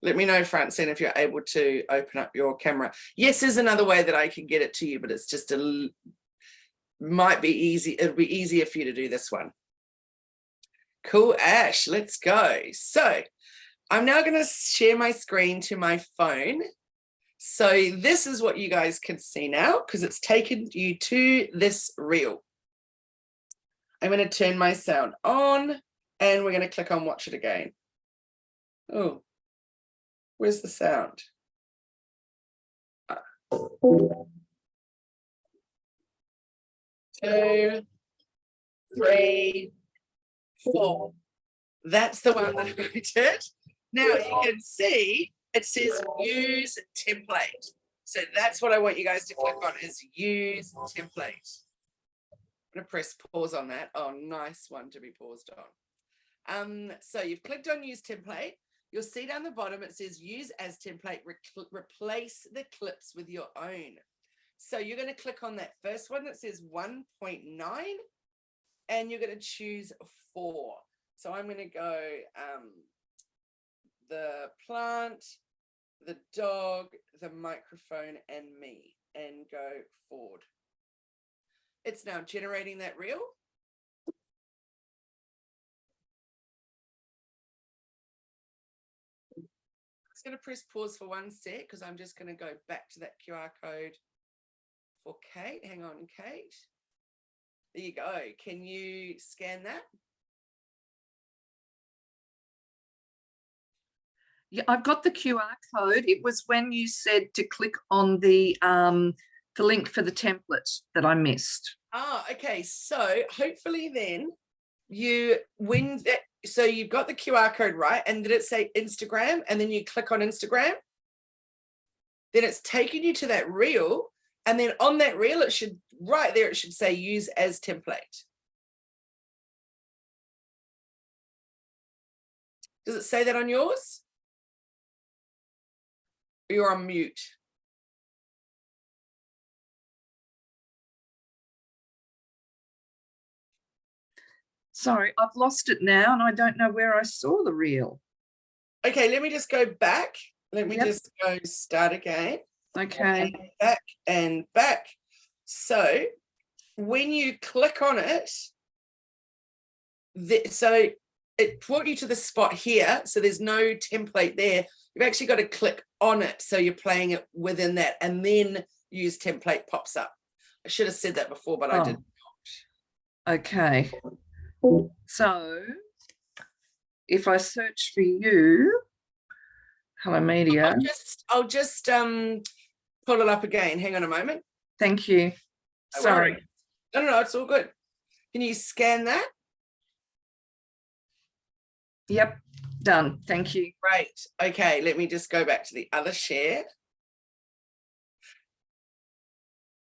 Let me know, Francine, if you're able to open up your camera. Yes, there's another way that I can get it to you, but it's just might be easy. It'll be easier for you to do this one. Cool, Ash, let's go. So I'm now going to share my screen to my phone. So this is what you guys can see now because it's taken you to this reel. I'm going to turn my sound on and we're going to click on watch it again. Oh, where's the sound? 2, 3, 4. That's the one that I did. Now you can see it says use template. So that's what I want you guys to click on is use template. I'm going to press pause on that. Oh, nice one to be paused on. So you've clicked on use template. You'll see down the bottom it says use as template, replace the clips with your own. So you're going to click on that first one that says 1.9 and you're going to choose 4. So I'm going to go the plant, the dog, the microphone, and me, and go forward. It's now generating that reel. I'm just going to press pause for 1 sec because I'm just going to go back to that QR code for Kate. Hang on, Kate. There you go. Can you scan that? Yeah, I've got the QR code. It was when you said to click on the link for the template that I missed. Ah, okay. So hopefully then so you've got the QR code right, and did it say Instagram? And then you click on Instagram. Then it's taken you to that reel, and then on that reel it should it should say use as template. Does it say that on yours? You're on mute. Sorry, I've lost it now and I don't know where I saw the reel. Okay, let me just go back. Let me just go start again. Okay. And back and back. So when you click on it, so it brought you to the spot here. So there's no template there. You've actually got to click on it. So you're playing it within that, and then use template pops up. I should have said that before, but I did not. Okay. So if I search for you, Hello Media. I'll just pull it up again. Hang on a moment. Thank you. Sorry. No, it's all good. Can you scan that? Yep, done. Thank you. Great. Okay, let me just go back to the other share.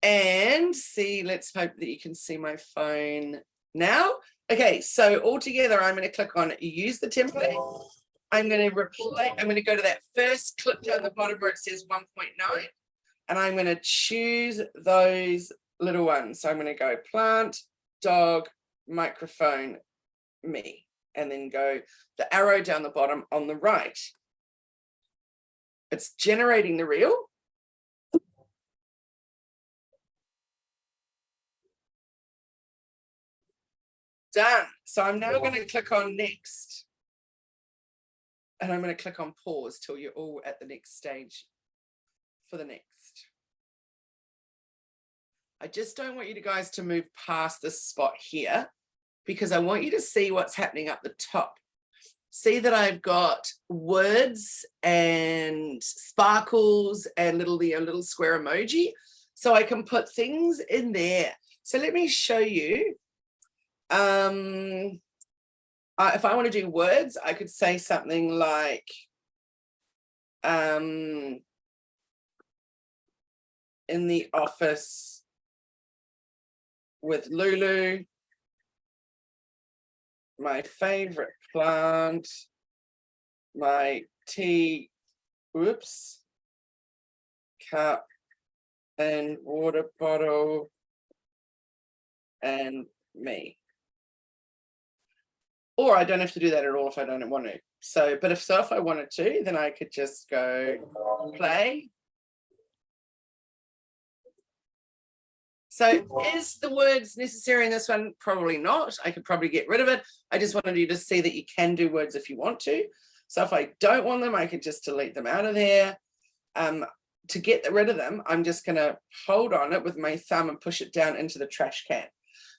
And see, let's hope that you can see my phone now. Okay, so all together, I'm going to click on use the template. I'm going to go to that first clip down the bottom where it says 1.9, and I'm going to choose those little ones. So I'm going to go plant, dog, microphone, me, and then go the arrow down the bottom on the right. It's generating the reel. Done. So I'm now going to click on next. And I'm going to click on pause till you're all at the next stage for the next. I just don't want you guys to move past this spot here because I want you to see what's happening up the top. See that I've got words and sparkles and little square emoji. So I can put things in there. So let me show you. If I want to do words, I could say something like, in the office with Lulu, my favorite plant, my tea, cup and water bottle, and me. Or I don't have to do that at all if I don't want to. So, but if I wanted to, then I could just go play. So is the words necessary in this one? Probably not. I could probably get rid of it. I just wanted you to see that you can do words if you want to. So if I don't want them, I could just delete them out of there. To get rid of them, I'm just going to hold on it with my thumb and push it down into the trash can.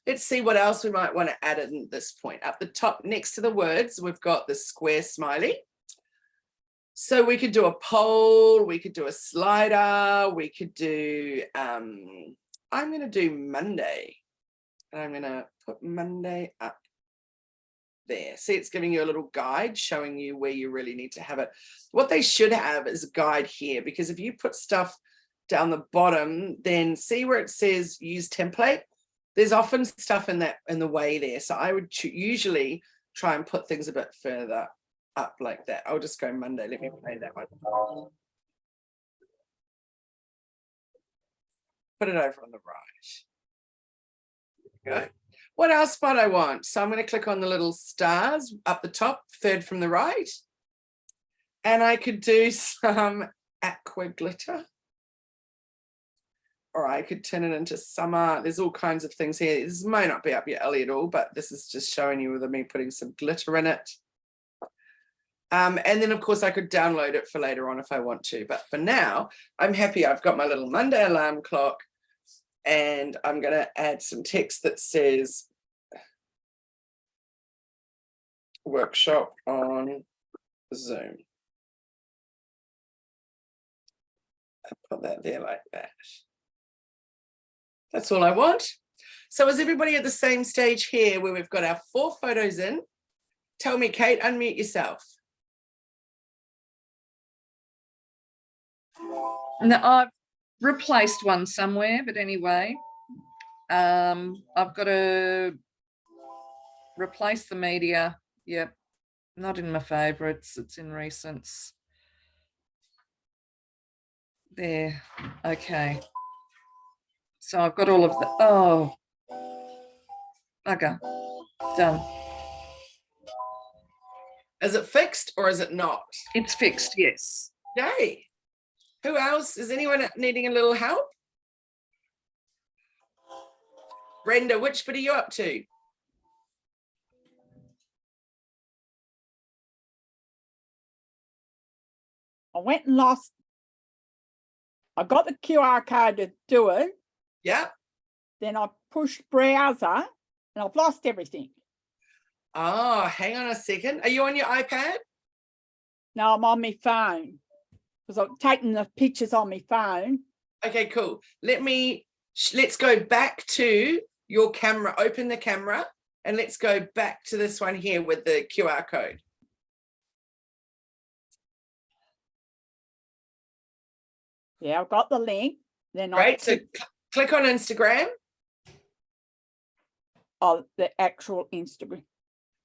Let's see what else we might want to add at this point. Up the top next to the words, we've got the square smiley. So we could do a poll, we could do a slider, we could do, I'm going to do Monday. And I'm going to put Monday up there. See, it's giving you a little guide showing you where you really need to have it. What they should have is a guide here, because if you put stuff down the bottom, then see where it says use template. There's often stuff in the way there. So I would usually try and put things a bit further up like that. I'll just go Monday. Let me play that one. Put it over on the right. There we go. What else might I want? So I'm going to click on the little stars up the top, third from the right. And I could do some aqua glitter. Or I could turn it into summer. There's all kinds of things here. This might not be up your alley at all, but this is just showing you with me putting some glitter in it. And then, of course, I could download it for later on if I want to. But for now, I'm happy. I've got my little Monday alarm clock. And I'm going to add some text that says workshop on Zoom. I'll put that there like that. That's all I want. So is everybody at the same stage here where we've got our 4 photos in? Tell me, Kate, unmute yourself. No, I've replaced one somewhere, but anyway, I've got to replace the media. Yep, not in my favorites, it's in recents. There, okay. So I've got all of the, oh, bugger, done. Is it fixed or is it not? It's fixed, yes. Yay. Who else? Is anyone needing a little help? Brenda, which bit are you up to? I went and lost. I got the QR code to do it. Yeah. Then I pushed browser and I've lost everything. Oh, hang on a second. Are you on your iPad? No, I'm on my phone because I've taken the pictures on my phone. Okay, cool. Let's go back to your camera. Open the camera and let's go back to this one here with the QR code. Yeah, I've got the link. Then Great. So click on Instagram. Oh, the actual Instagram.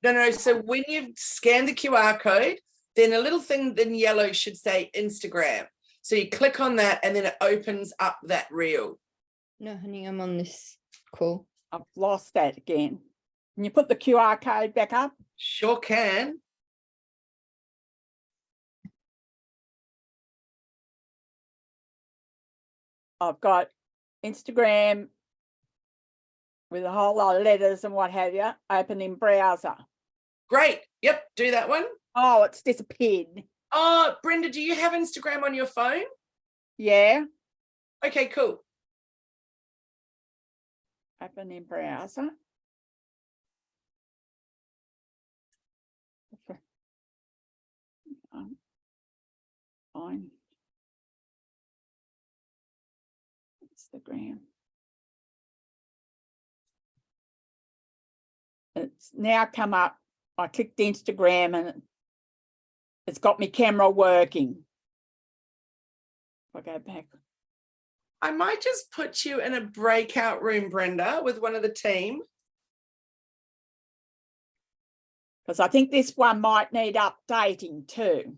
No. So when you scan the QR code, then a little thing in yellow should say Instagram. So you click on that and then it opens up that reel. No, honey, I'm on this call. I've lost that again. Can you put the QR code back up? Sure can. I've got Instagram with a whole lot of letters and what have you, open in browser. Great. Yep, do that one. Oh, it's disappeared. Oh, Brenda, do you have Instagram on your phone? Yeah. Okay, cool. Open in browser. Fine. Instagram. It's now come up. I clicked Instagram and it's got my camera working. If I go back. I might just put you in a breakout room, Brenda, with one of the team. Because I think this one might need updating too.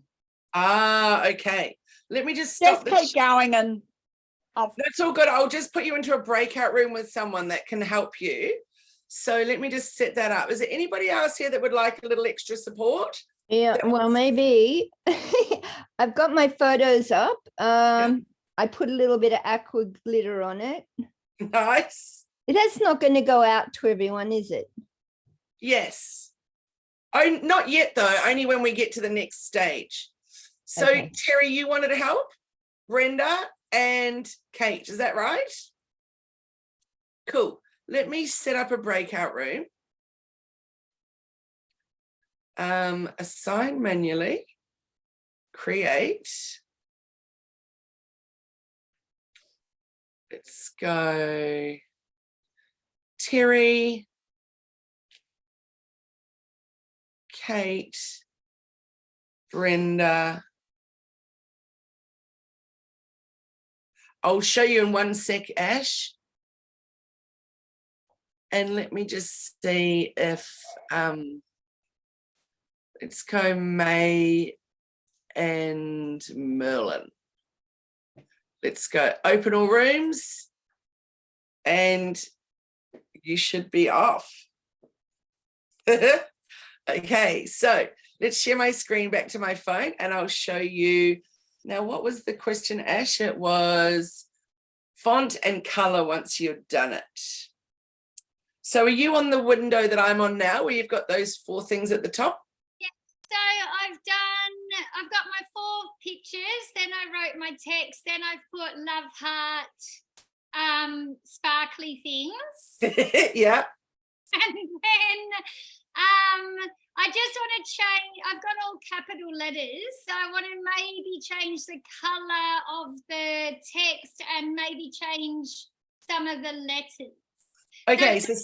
Ah, okay. Let me just stop. Just keep going and That's all good. I'll just put you into a breakout room with someone that can help you. So let me just set that up. Is there anybody else here that would like a little extra support? Yeah, well, maybe. I've got my photos up. I put a little bit of aqua glitter on it. Nice. That's not going to go out to everyone, is it? Yes. Oh, not yet though, only when we get to the next stage. So Okay. Terry, you wanted to help? Brenda and Kate, is that right? Cool. Let me set up a breakout room. Assign manually. Create. Let's go. Terry. Kate. Brenda. I'll show you in one sec, Ash. And let me just see if let's go May and Merlin. Let's go open all rooms and you should be off. Okay, so let's share my screen back to my phone and I'll show you. Now, what was the question, Ash? It was font and color once you've done it. So are you on the window that I'm on now where you've got those 4 things at the top? Yeah, so I've got my 4 pictures, then I wrote my text, then I've put love heart, sparkly things. Yeah. And then I just want to change, I've got all capital letters, so I want to maybe change the colour of the text and maybe change some of the letters. Okay, So, so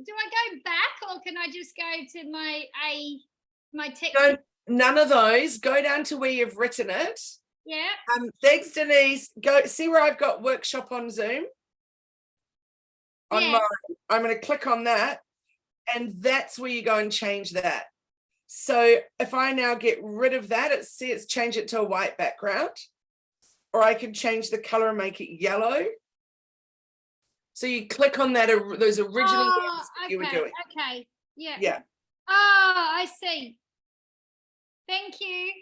do I go back or can I just go to my text? no, none of those. Go down to where you've written it. Yeah. Thanks, Denise. Go see where I've got workshop on Zoom. On Yeah. mine. I'm going to click on that. And that's where you go and change that. So if I now get rid of that, it's change it to a white background, or I can change the color and make it yellow. So you click on that, those original ones that you were doing. Okay. Yeah. Yeah. Oh, I see. Thank you.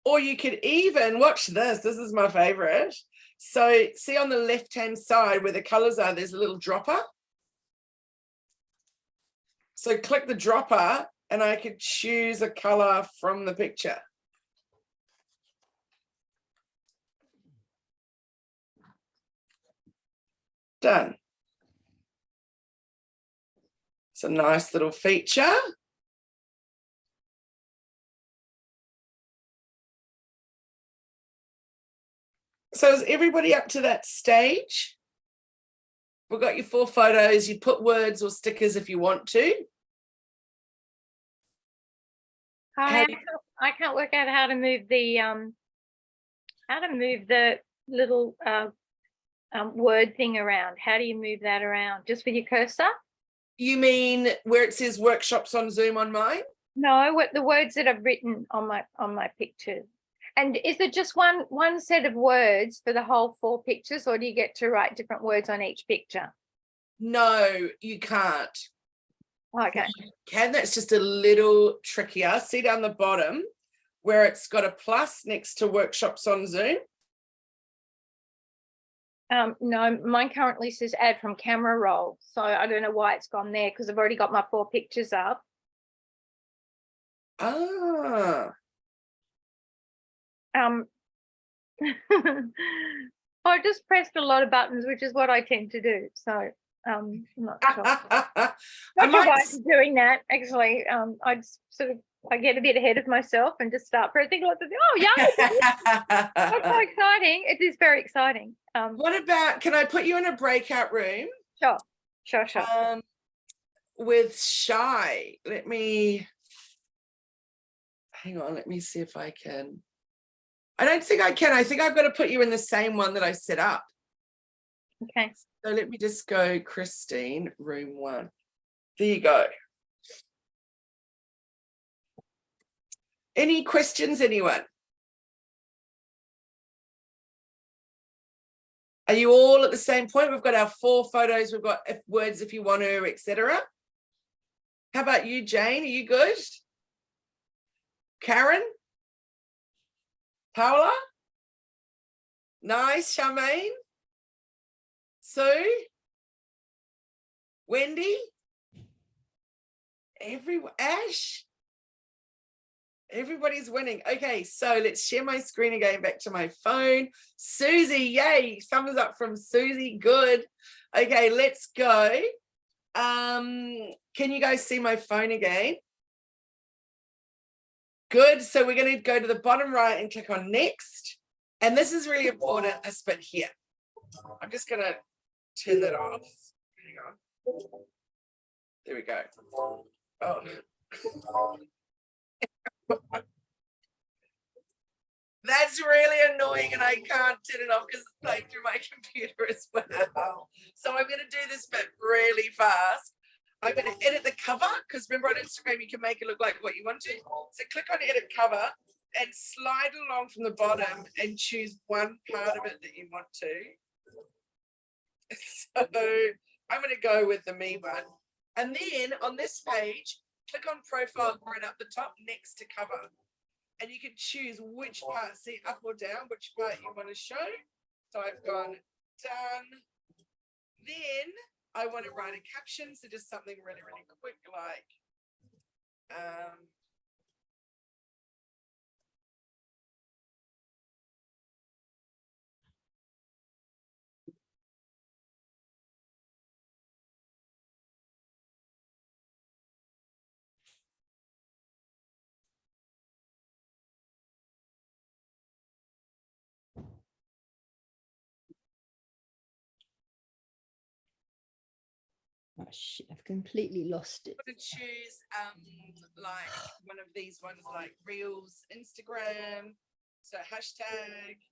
Or you could even watch this. This is my favorite. So see on the left-hand side where the colors are, there's a little dropper. So click the dropper and I could choose a color from the picture. Done. It's a nice little feature. So is everybody up to that stage? We've got your 4 photos. You put words or stickers if you want to. I can't work out how to move the little word thing around. How do you move that around? Just with your cursor? You mean where it says workshops on Zoom on mine? No, what the words that I've written on my pictures. And is it just one set of words for the whole 4 pictures, or do you get to write different words on each picture? No, you can't. Okay. Can that's just a little trickier. See down the bottom where it's got a plus next to workshops on Zoom? No, mine currently says add from camera roll. So I don't know why it's gone there because I've already got my 4 pictures up. Ah. I just pressed a lot of buttons, which is what I tend to do. So I'm not sure. Not sure why I'm doing that. Actually, I just I get a bit ahead of myself and just start pressing lots of things. Oh, yeah. That's so exciting. It is very exciting. What about, can I put you in a breakout room? Sure. With Shy. Let me, hang on, let me see if I can. I don't think I can. I think I've got to put you in the same one that I set up. Okay. So let me just go, Christine, room 1. There you go. Any questions, anyone? Are you all at the same point? We've got our 4 photos. We've got words if you want to, etc. How about you, Jane? Are you good? Karen? Paola? Nice, Charmaine? Sue, Wendy, Ash, everybody's winning. Okay, so let's share my screen again back to my phone. Susie, yay, thumbs up from Susie, good. Okay, let's go. Can you guys see my phone again? Good, so we're going to go to the bottom right and click on next. And this is really important, this bit here. I'm just going to turn that off. Hang on. There we go. Oh. That's really annoying and I can't turn it off because it's playing through my computer as well. So I'm going to do this bit really fast. I'm going to edit the cover because remember on Instagram you can make it look like what you want to. So click on edit cover and slide along from the bottom and choose one part of it that you want to. So I'm going to go with the me one. And then on this page, click on profile right up the top next to cover. And you can choose which part, see up or down, which part you want to show. So I've gone done. Then I want to write a caption. So just something really, really quick like, Oh shit, I've completely lost it. to choose like one of these ones like Reels, Instagram. So hashtag,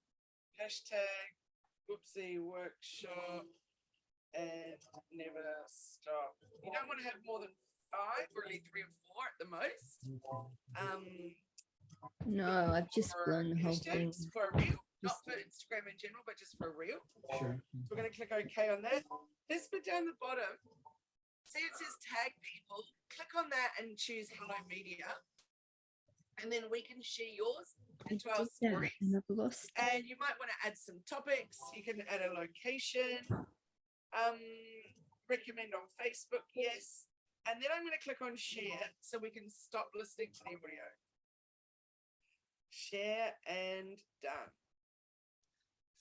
whoopsie workshop, and never stop. You don't want to have more than 5, really 3 or 4 at the most. No, I've just blown the whole thing. Hashtags for a reel, not for Instagram in general, but just for a reel. Sure. We're going to click OK on that. This bit down the bottom, see it says tag people. Click on that and choose Hello Media. And then we can share yours into our stories. And I've lost. And you might want to add some topics. You can add a location. Recommend on Facebook, yes. And then I'm going to click on share so we can stop listening to the audio. Share and done.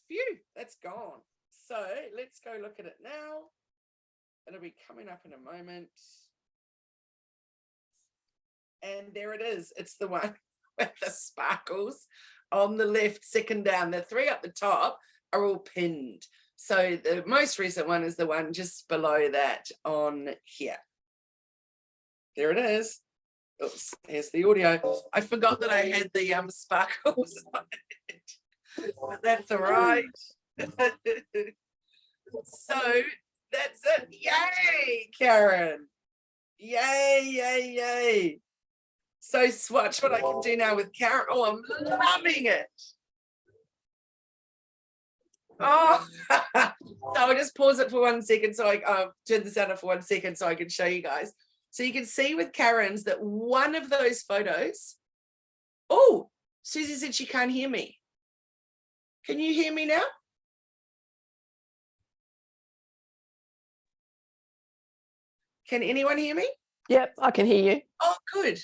Phew, that's gone. So let's go look at it now. It'll be coming up in a moment. And there it is. It's the one with the sparkles on the left, second down. The 3 up the top are all pinned. So the most recent one is the one just below that on here. There it is. Oops, here's the audio. I forgot that I had the sparkles on it, but that's all right. So that's it. Yay, Karen. Yay, yay, yay. So watch what I can do now with Karen. Oh, I'm loving it. Oh, so I'll just pause it for 1 second. So I turn the sound off for 1 second so I can show you guys. So you can see with Karen's that one of those photos. Oh, Susie said she can't hear me. Can you hear me now? Can anyone hear me? Yep, I can hear you. Oh, good.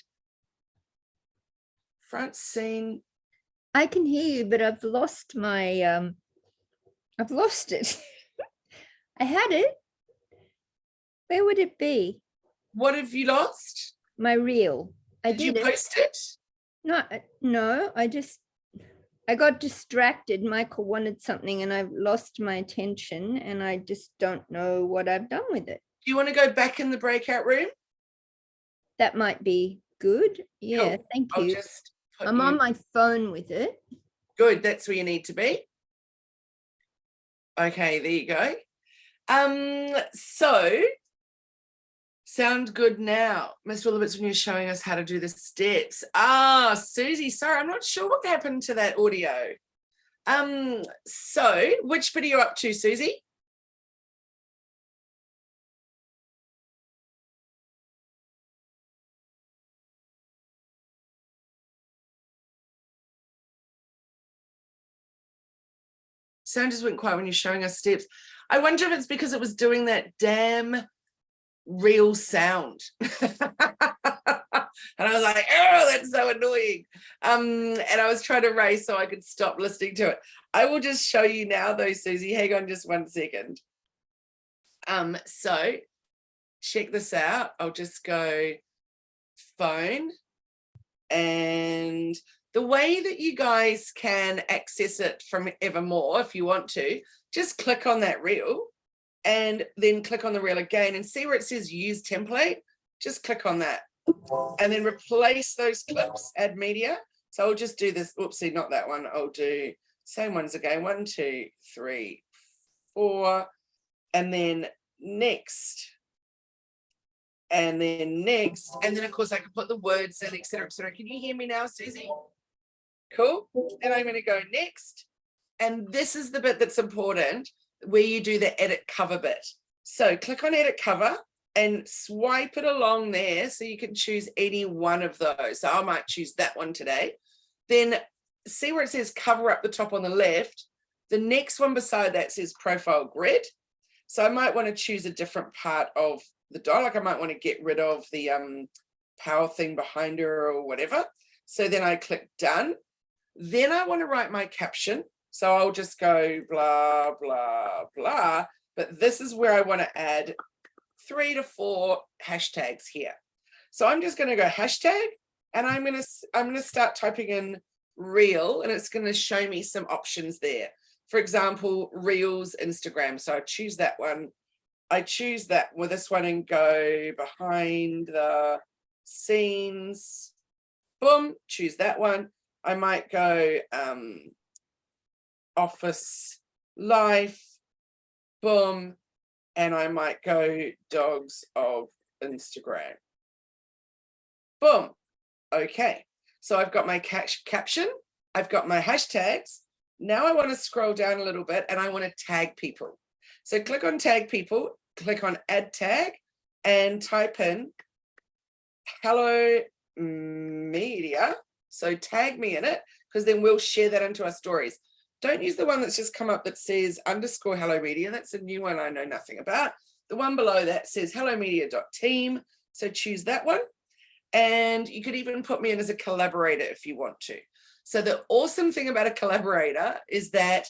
Front scene. I can hear you, but I've lost my I've lost it. I had it. Where would it be? What have you lost? My reel. I Did you did it. post it? No, I got distracted. Michael wanted something and I've lost my attention and I just don't know what I've done with it. Do you want to go back in the breakout room? That might be good. Yeah, Cool. thank I'll you. just put I'm you- on my phone with it. Good, that's where you need to be. Okay, there you go. So sound good now. Missed all the bits when you're showing us how to do the steps. Susie, sorry, I'm not sure what happened to that audio. So which bit are you up to, Susie? Sound just went quiet when you're showing us steps. I wonder if it's because it was doing that damn real sound. And I was like, oh, that's so annoying. And I was trying to race so I could stop listening to it. I will just show you now though, Susie. Hang on just 1 second. So check this out. I'll just go phone, and the way that you guys can access it from Evermore, if you want to, just click on that reel and then click on the reel again and see where it says use template. Just click on that and then replace those clips, add media. So I'll just do this. Oopsie, not that one. I'll do same ones again. 1, 2, 3, 4, and then next. And then next, and then of course I can put the words in, etc., etc. Can you hear me now, Susie? Cool. And I'm going to go next, and this is the bit that's important, where you do the edit cover bit. So click on edit cover and swipe it along there, so you can choose any one of those. So I might choose that one today. Then see where it says cover up the top on the left. The next one beside that says profile grid. So I might want to choose a different part of the doll. Like I might want to get rid of the power thing behind her or whatever. So then I click done. Then I want to write my caption. So I'll just go blah, blah, blah. But this is where I want to add 3 to 4 hashtags here. So I'm just going to go hashtag, and I'm going to start typing in reel, and it's going to show me some options there. For example, Reels Instagram. So I choose that one. I choose that with this one and go behind the scenes. Boom, choose that one. I might go office life. Boom. And I might go dogs of Instagram. Boom. Okay. So I've got my caption. I've got my hashtags. Now I want to scroll down a little bit and I want to tag people. So click on tag people, click on add tag, and type in hello media. So tag me in it, because then we'll share that into our stories. Don't use the one that's just come up that says _ hello media. That's a new one I know nothing about. The one below that says hellomedia.team. So choose that one. And you could even put me in as a collaborator if you want to. So the awesome thing about a collaborator is that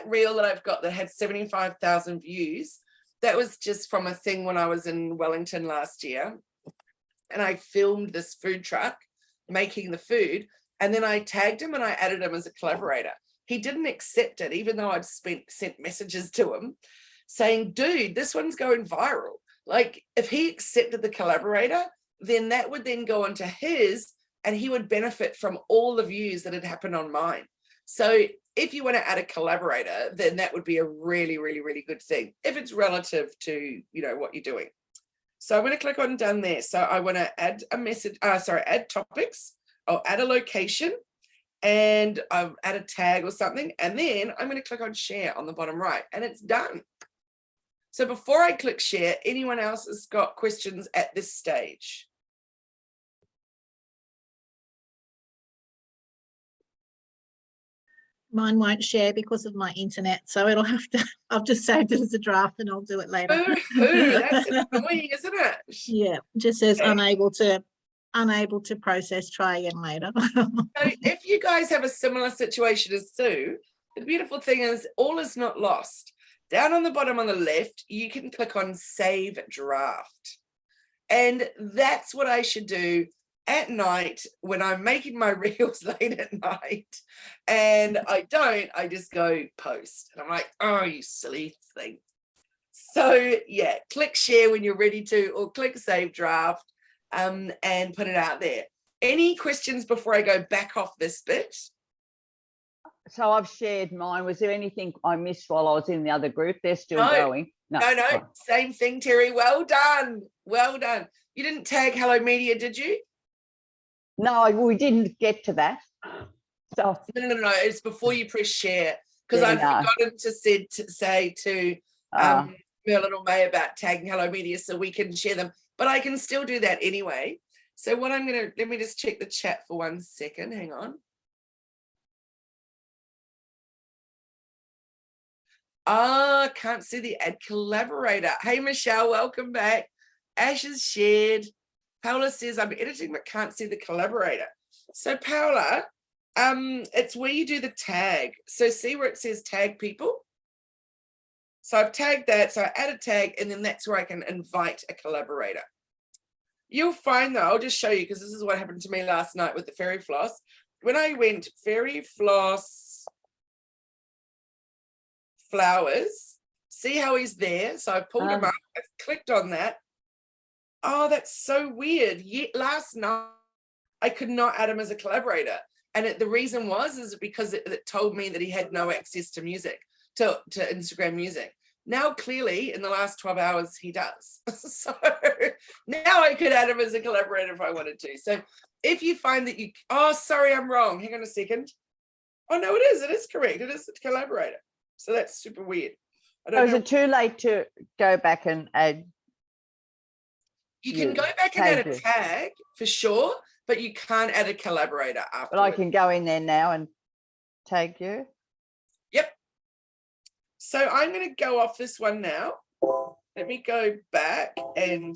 reel that I've got that had 75,000 views, that was just from a thing when I was in Wellington last year. And I filmed this food truck making the food, and then I tagged him and I added him as a collaborator. He didn't accept it, even though I'd sent messages to him saying, dude, this one's going viral. Like, if he accepted the collaborator, then that would then go onto his, and he would benefit from all the views that had happened on mine. So if you want to add a collaborator, then that would be a really, really, really good thing if it's relative to, you know, what you're doing. So I'm going to click on done there. So I want to add a message, add topics. I'll add a location, and I'll add a tag or something. And then I'm going to click on share on the bottom right, and it's done. So before I click share, anyone else has got questions at this stage? Mine won't share because of my internet, so it'll have to, I've just saved it as a draft and I'll do it later. That's annoying, isn't it? Yeah, just says unable to process, try again later. So if you guys have a similar situation as Sue, the beautiful thing is all is not lost. Down on the bottom on the left, you can click on save draft. And that's what I should do at night when I'm making my reels late at night. And I just go post. And I'm like, oh, you silly thing. So yeah, click share when you're ready to, or click save draft, and put it out there. Any questions before I go back off this bit? So I've shared mine. Was there anything I missed while I was in the other group? They're still going. No, same thing, Terry. Well done. Well done. You didn't tag Hello Media, did you? No, we didn't get to that. So No. It's before you press share, because I'd forgotten to say to Merlin or May about tagging Hello Media so we can share them. But I can still do that anyway. So what I'm going to, let me just check the chat for 1 second. Hang on. Ah, can't see the add collaborator. Hey, Michelle, welcome back. Ash has shared. Paula says, I'm editing but can't see the collaborator. So Paula, it's where you do the tag. So see where it says tag people? So I've tagged that. So I add a tag, and then that's where I can invite a collaborator. You'll find though, I'll just show you, because this is what happened to me last night with the fairy floss. When I went fairy floss flowers, see how he's there? So I pulled him up, I've clicked on that. Oh, that's so weird. Yet last night I could not add him as a collaborator. And the reason was because it told me that he had no access to music, to Instagram music. Now, clearly, in the last 12 hours, he does. So now I could add him as a collaborator if I wanted to. So if you find that you, oh, sorry, I'm wrong. Hang on a second. Oh, no, it is correct. It is a collaborator. So that's super weird. I don't So know. is it too late to go back and add? You can go back and add a tag for sure, but you can't add a collaborator after. But I can go in there now and tag you. Yep. So I'm going to go off this one now. Let me go back and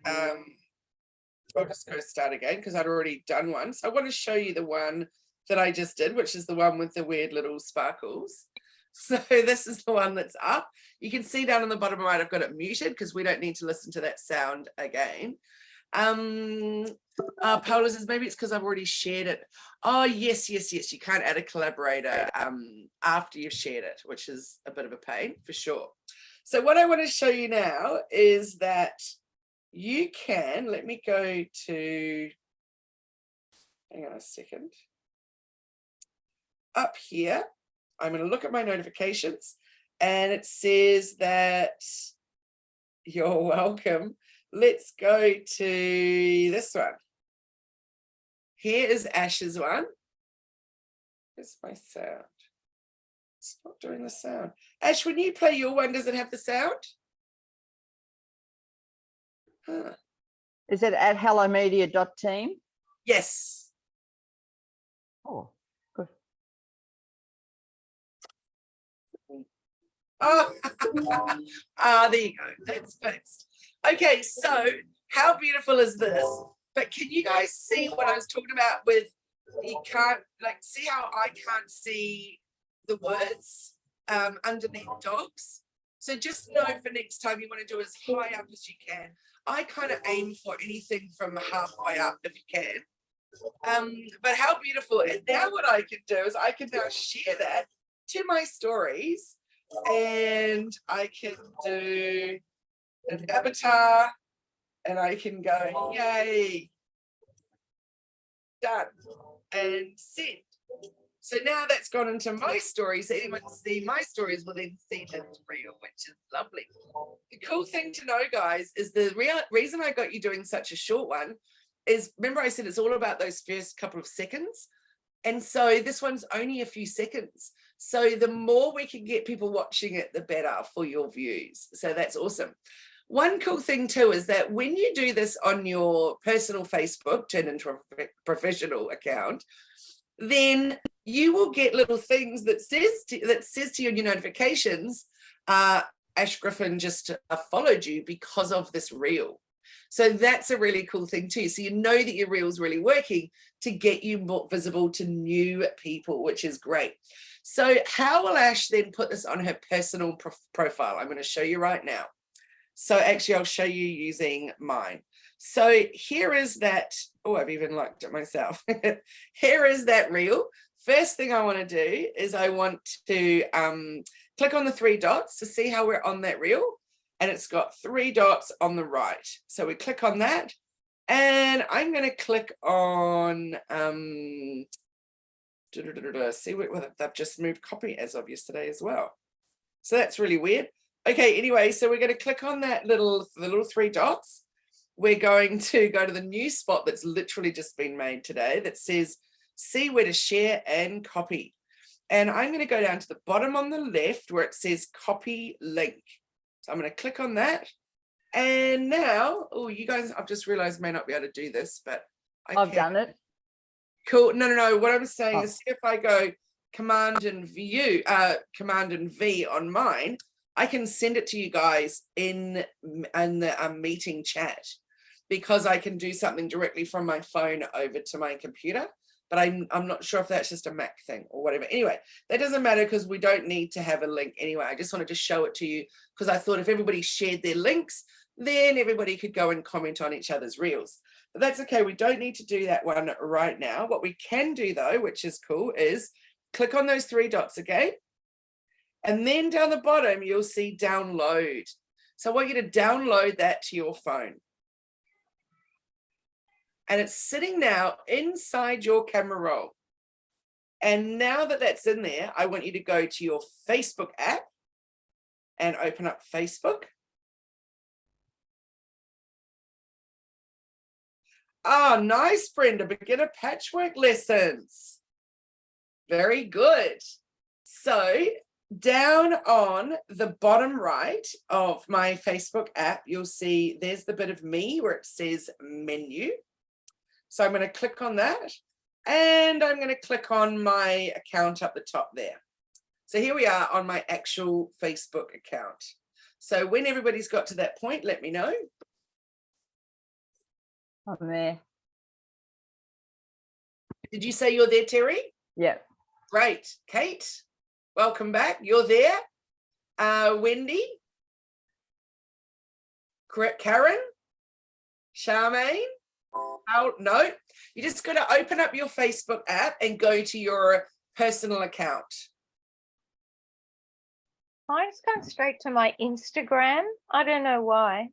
I'll just go start again because I'd already done one. So I want to show you the one that I just did, which is the one with the weird little sparkles. So this is the one that's up. You can see down on the bottom right, I've got it muted because we don't need to listen to that sound again. Paula says maybe it's because I've already shared it. Oh, yes. You can't add a collaborator after you've shared it, which is a bit of a pain for sure. So what I want to show you now is that you can, let me go to, hang on a second. Up here, I'm going to look at my notifications and it says that you're welcome. Let's go to this one. Here is Ash's one. Where's my sound? It's not doing the sound. Ash, when you play your one, does it have the sound? Huh. Is it at hellomedia.team? Yes. Oh, good. Oh, there you go. That's fixed. Okay, so how beautiful is this? But can you guys see what I was talking about with you can't, like, see how I can't see the words underneath dogs? So just know for next time you want to do as high up as you can. I kind of aim for anything from halfway up if you can. But how beautiful. And now what I can do is I can now share that to my stories and I can do an avatar and I can go, yay, done, and send. So now that's gone into my stories. Anyone see my stories will then see that it's real, which is lovely. The cool thing to know, guys, is the reason I got you doing such a short one is, remember I said it's all about those first couple of seconds. And so this one's only a few seconds. So the more we can get people watching it, the better for your views. So that's awesome. One cool thing too is that when you do this on your personal Facebook, turn into a professional account, then you will get little things that says to you in your notifications, Ash Griffin just followed you because of this reel. So that's a really cool thing too. So you know that your reel's really working to get you more visible to new people, which is great. So how will Ash then put this on her personal profile? I'm going to show you right now. So actually, I'll show you using mine. So here is that. Oh, I've even liked it myself. Here is that reel. First thing I want to do is I want to click on the 3 dots to see how we're on that reel. And it's got 3 dots on the right. So we click on that. And I'm going to click on, see whether they've just moved copy as of yesterday as well. So that's really weird. Okay, anyway, so we're going to click on that the little 3 dots. We're going to go to the new spot that's literally just been made today that says, see where to share and copy. And I'm going to go down to the bottom on the left where it says copy link. So I'm going to click on that. And now, oh, you guys, I've just realized may not be able to do this, but I've done it. Cool. No. What I'm saying is, see if I go Command and V on mine, I can send it to you guys in the meeting chat, because I can do something directly from my phone over to my computer. But I'm not sure if that's just a Mac thing or whatever. Anyway, that doesn't matter because we don't need to have a link anyway. I just wanted to show it to you because I thought if everybody shared their links, then everybody could go and comment on each other's reels. But that's okay. We don't need to do that one right now. What we can do though, which is cool, is click on those 3 dots, okay? And then down the bottom, you'll see download. So I want you to download that to your phone. And it's sitting now inside your camera roll. And now that that's in there, I want you to go to your Facebook app and open up Facebook. Oh, nice, Brenda, beginner patchwork lessons. Very good. So down on the bottom right of my Facebook app, you'll see there's the bit of me where it says menu. So I'm going to click on that and I'm going to click on my account up the top there. So here we are on my actual Facebook account. So when everybody's got to that point, let me know. I'm there. Did you say you're there, Terry? Yeah. Great. Kate, welcome back. You're there. Wendy, Karen, Charmaine. Oh, no, you just got to open up your Facebook app and go to your personal account. Mine's gone straight to my Instagram. I don't know why.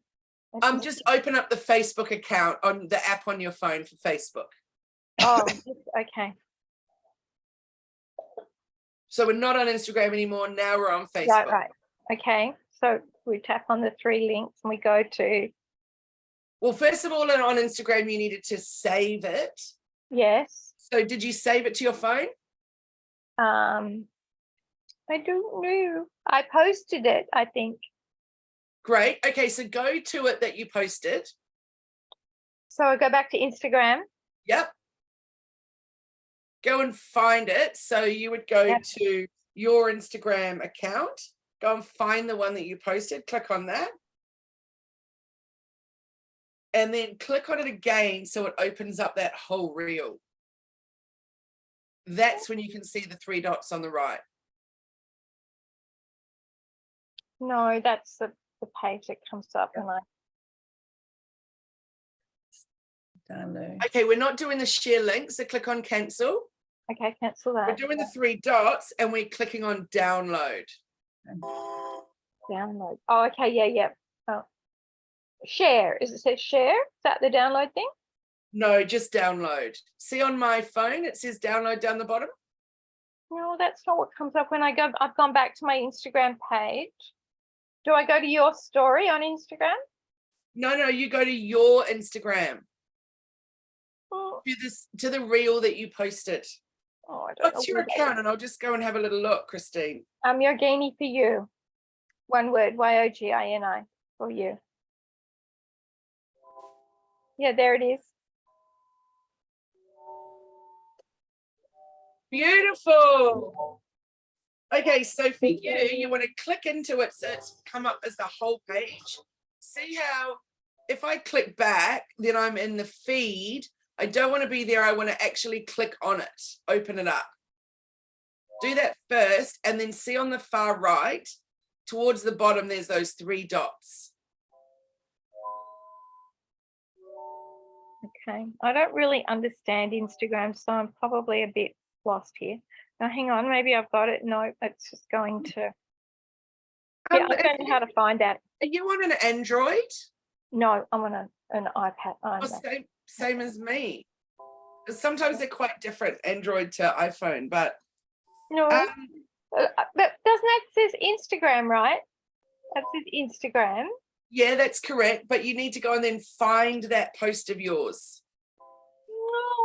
Just open up the Facebook account on the app on your phone for Facebook. Oh, okay. So we're not on Instagram anymore. Now we're on Facebook. Right, right. Okay. So we tap on the 3 links and we go to. Well, first of all, on Instagram, you needed to save it. Yes. So did you save it to your phone? I don't know. I posted it, I think. Great. Okay, so go to it that you posted. So I go back to Instagram. Yep. Go and find it. So you would go to your Instagram account, go and find the one that you posted, click on that. And then click on it again so it opens up that whole reel. That's when you can see the 3 dots on the right. No, that's the page that comes up. And Okay, we're not doing the share link, so click on cancel. Okay, cancel that. We're doing the 3 dots and we're clicking on download. Download. Oh, okay, yeah. Oh. Share. Is it says share? Is that the download thing? No, just download. See on my phone, it says download down the bottom. No, that's not what comes up when I go. I've gone back to my Instagram page. Do I go to your story on Instagram? No, you go to your Instagram. Oh, To the reel that you posted. I don't What's know your where that account? And I'll just go and have a little look, Christine. is. Yogini for you. One word, YOGINI for you. Yeah, there it is. Beautiful. Okay, so for you want to click into it so it's come up as the whole page. See how if I click back, then I'm in the feed. I don't want to be there. I want to actually click on it, open it up. Do that first, and then see on the far right, towards the bottom, there's those 3 dots. Okay, I don't really understand Instagram, so I'm probably a bit lost here. Now, hang on, maybe I've got it. No, it's just going to. Yeah, I don't know how to find that. Are you on an Android? No, I'm on an iPad. Oh, same as me. Sometimes they're quite different, Android to iPhone, but. No, but doesn't that says Instagram, right? That says Instagram. Yeah, that's correct. But you need to go and then find that post of yours. No,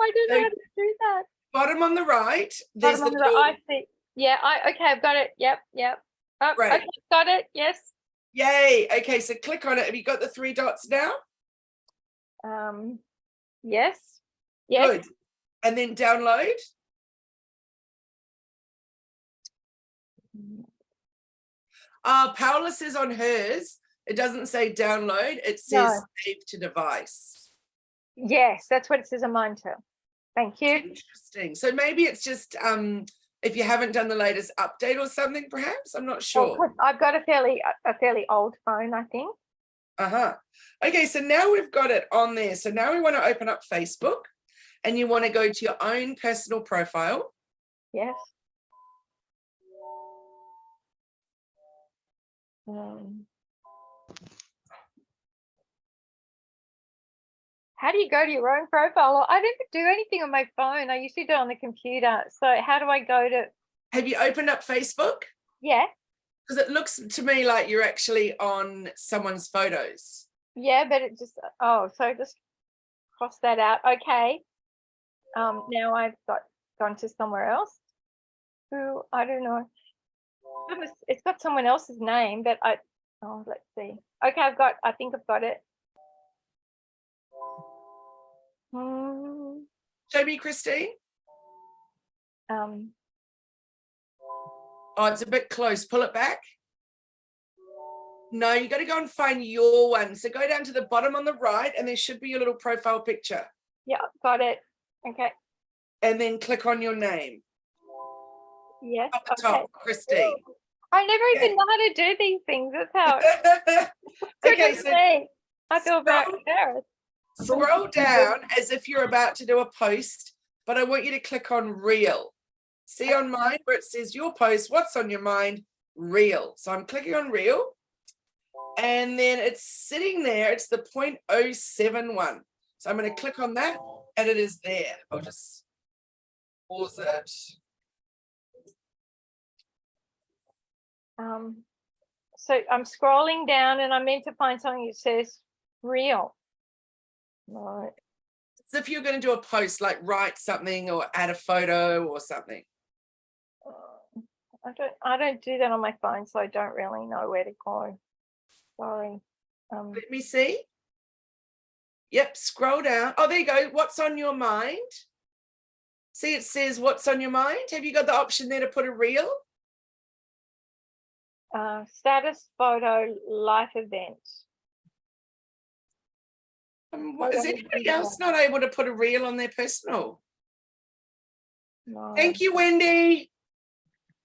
I don't know how to do that. Bottom on the right, there's Bottom on the right, I see. Yeah, okay, I've got it. Yep. Oh, right. Okay, got it. Yes. Yay. Okay, so click on it. Have you got the 3 dots now? Yes. Yes. Good. And then download. Paola says on hers, it doesn't say download, it says No. save to device. Yes, that's what it says on mine too. Thank you. Interesting. So maybe it's just if you haven't done the latest update or something, perhaps. I'm not Well, sure. 'cause I've got a fairly old phone, I think. Okay, so now we've got it on there. So now we want to open up Facebook and you want to go to your own personal profile. Yes. How do you go to your own profile? I never do anything on my phone. I used to do it on the computer. So how do I go to? Have you opened up Facebook? Yeah. Because it looks to me like you're actually on someone's photos. Yeah, but it just, so just cross that out. Okay. Now I've gone to somewhere else. Who, I don't know. It's got someone else's name, but let's see. Okay, I think I've got it. Show me, Christine. Um, Oh, it's a bit close. Pull it back. No, you got to go and find your one. So go down to the bottom on the right and there should be your little profile picture. yeah, got it. Okay. And then click on your name. Yes. Up the Okay. top, Christine. I never even know how to do these things. That's how Okay, so I feel very embarrassed. scroll down as if you're about to do a post, but I want you to click on reel. See on mine where it says your post, what's on your mind, reel. So I'm clicking on reel and then it's sitting there. It's the 0.071. So I'm going to click on that and it is there. I'll just pause it. So I'm scrolling down and I'm meant to find something that says real. Right. As if you're going to do a post, like write something or add a photo or something. I don't do that on my phone, so I don't really know where to go. Sorry. Let me see. Yep, scroll down. Oh, there you go. What's on your mind? See, it says what's on your mind. Have you got the option there to put a reel? Status photo life event. Is anybody else not able to put a reel on their personal? No. Thank you, Wendy.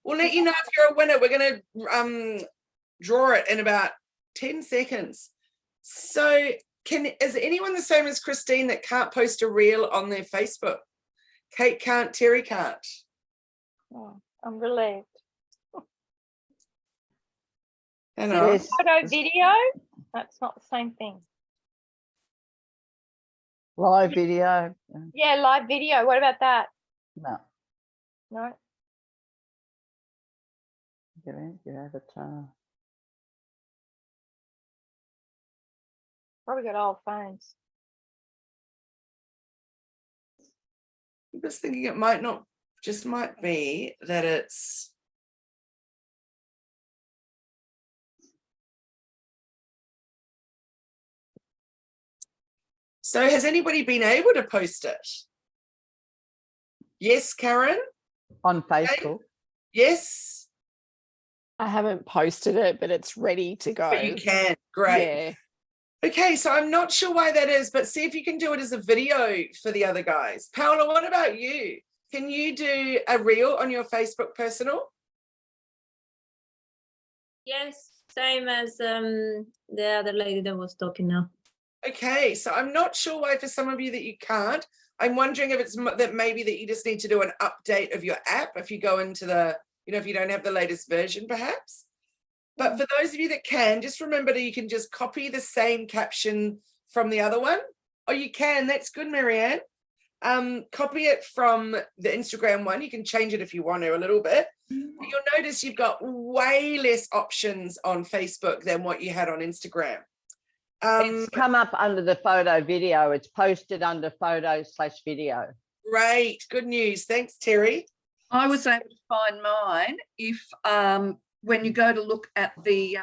We'll let you know if you're a winner. We're going to draw it in about 10 seconds. So is anyone the same as Christine that can't post a reel on their Facebook? Kate can't, Terry can't. Oh, I'm relieved. Yes. Photo video, that's not the same thing. Live video. Yeah, live video. What about that? No. No. Your avatar. Probably got old phones. I'm just thinking it might be that it's. So has anybody been able to post it? Yes, Karen? On Facebook. Yes? I haven't posted it, but it's ready to go. But you can, great. Yeah. Okay, so I'm not sure why that is, but see if you can do it as a video for the other guys. Paola, what about you? Can you do a reel on your Facebook personal? Yes, same as the other lady that was talking now. Okay, so I'm not sure why for some of you that you can't. I'm wondering if it's that maybe that you just need to do an update of your app if you go into the, if you don't have the latest version perhaps. But for those of you that can, just remember that you can just copy the same caption from the other one. Oh, you can, that's good, Marianne. Copy it from the Instagram one. You can change it if you want to a little bit. But you'll notice you've got way less options on Facebook than what you had on Instagram. It's come up under the photo video. It's posted under photo/video. Great, good news. Thanks, Terry. I was able to find mine if when you go to look at the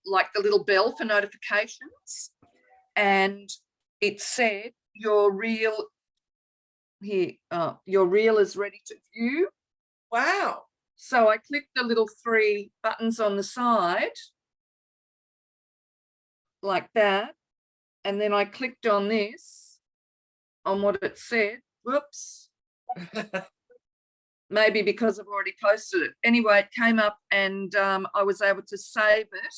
like the little bell for notifications, and it said your reel here, your reel is ready to view. Wow. So I clicked the little 3 buttons on the side like that. And then I clicked on this, on what it said. Whoops. Maybe because I've already posted it. Anyway, it came up and I was able to save it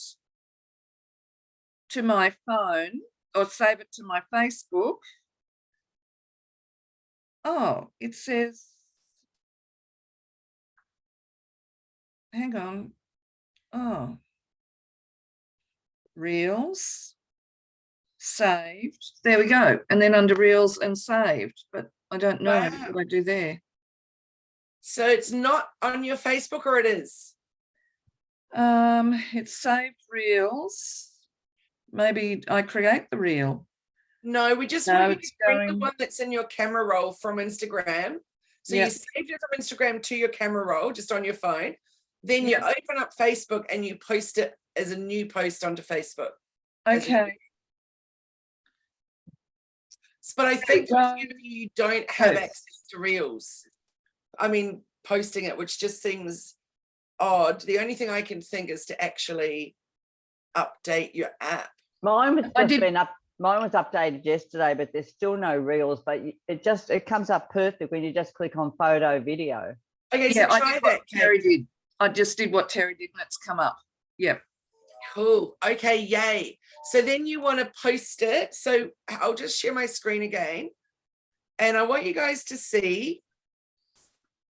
to my phone or save it to my Facebook. Oh, it says, hang on. Oh, Reels, saved. There we go. And then under Reels and saved, but I don't know Wow. what I do there. So it's not on your Facebook, or it is? It's saved Reels. Maybe I create the reel. No, we just No, want you it's to bring the going- one that's in your camera roll from Instagram. So Yep. you saved it from Instagram to your camera roll just on your phone. Then you Yep. open up Facebook and you post it as a new post onto Facebook. as a- Okay. But I think for Right. a few of you don't have Post. access to Reels. I mean, posting it, which just seems odd. The only thing I can think is to actually update your app. Mine was I just did- been up. Mine was updated yesterday, but there's still no reels. But it comes up perfect when you just click on photo video. Okay, Yeah, so I try did that, what Kate. Terry did. I just did what Terry did and it's come up. Yep. Cool. Okay, yay. So then you want to post it. So I'll just share my screen again. And I want you guys to see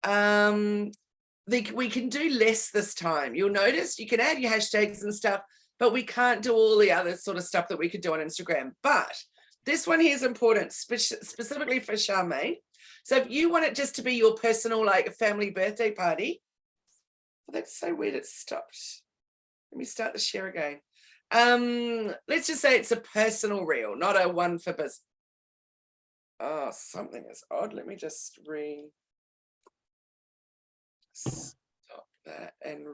we can do less this time. You'll notice you can add your hashtags and stuff, but we can't do all the other sort of stuff that we could do on Instagram. But this one here is important, specifically for Charmaine. So if you want it just to be your personal, like a family birthday party, well, that's so weird it stopped. Let me start the share again. Let's just say it's a personal reel, not a one for business. Oh, something is odd. Let me just stop that and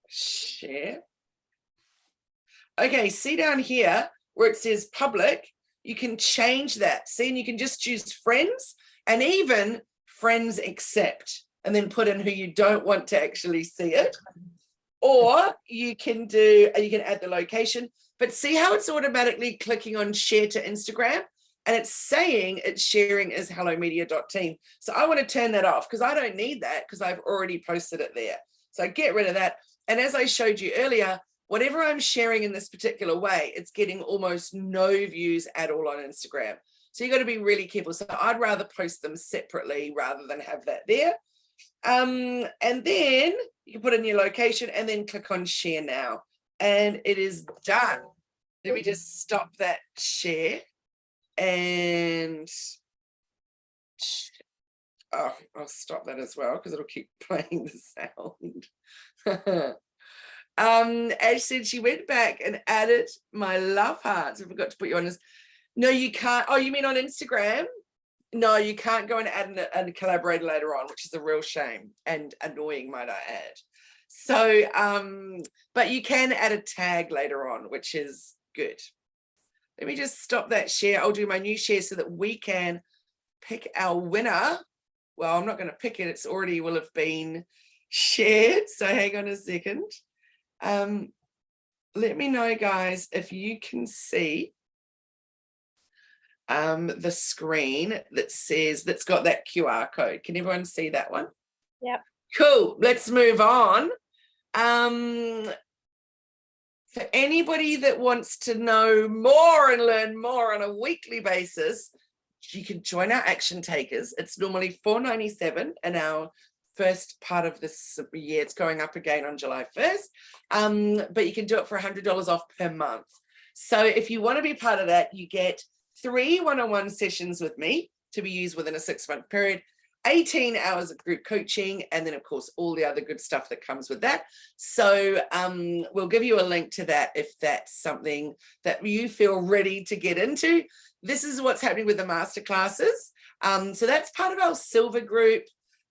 share. Okay, see down here where it says public, you can change that. See, and you can just choose friends and even friends accept, and then put in who you don't want to actually see it. Or you can add the location, but see how it's automatically clicking on share to Instagram and it's saying it's sharing as hellomedia.team. So I want to turn that off because I don't need that because I've already posted it there. So I get rid of that. And as I showed you earlier, whatever I'm sharing in this particular way, it's getting almost no views at all on Instagram. So you got to be really careful. So I'd rather post them separately rather than have that there. And then you can put in your location and then click on share now. And it is done. Let me just stop that share. And oh, I'll stop that as well because it'll keep playing the sound. Ash said she went back and added my love hearts. I forgot to put you on this. No, you can't. Oh, you mean on Instagram? No, you can't go and add a collaborator later on, which is a real shame and annoying, might I add. So, but you can add a tag later on, which is good. Let me just stop that share. I'll do my new share so that we can pick our winner. Well, I'm not going to pick it. It's already will have been shared. So hang on a second. Let me know, guys, if you can see the screen that's got that QR code. Can everyone see that one? Yep. Cool. Let's move on. For anybody that wants to know more and learn more on a weekly basis, you can join our action takers. It's normally $4.97 in our first part of this year. It's going up again on July 1st, but you can do it for $100 off per month. So if you want to be part of that, you get 3 one-on-one sessions with me to be used within a 6-month period, 18 hours of group coaching, and then of course all the other good stuff that comes with that. So we'll give you a link to that if that's something that you feel ready to get into. This is what's happening with the masterclasses. So that's part of our silver group,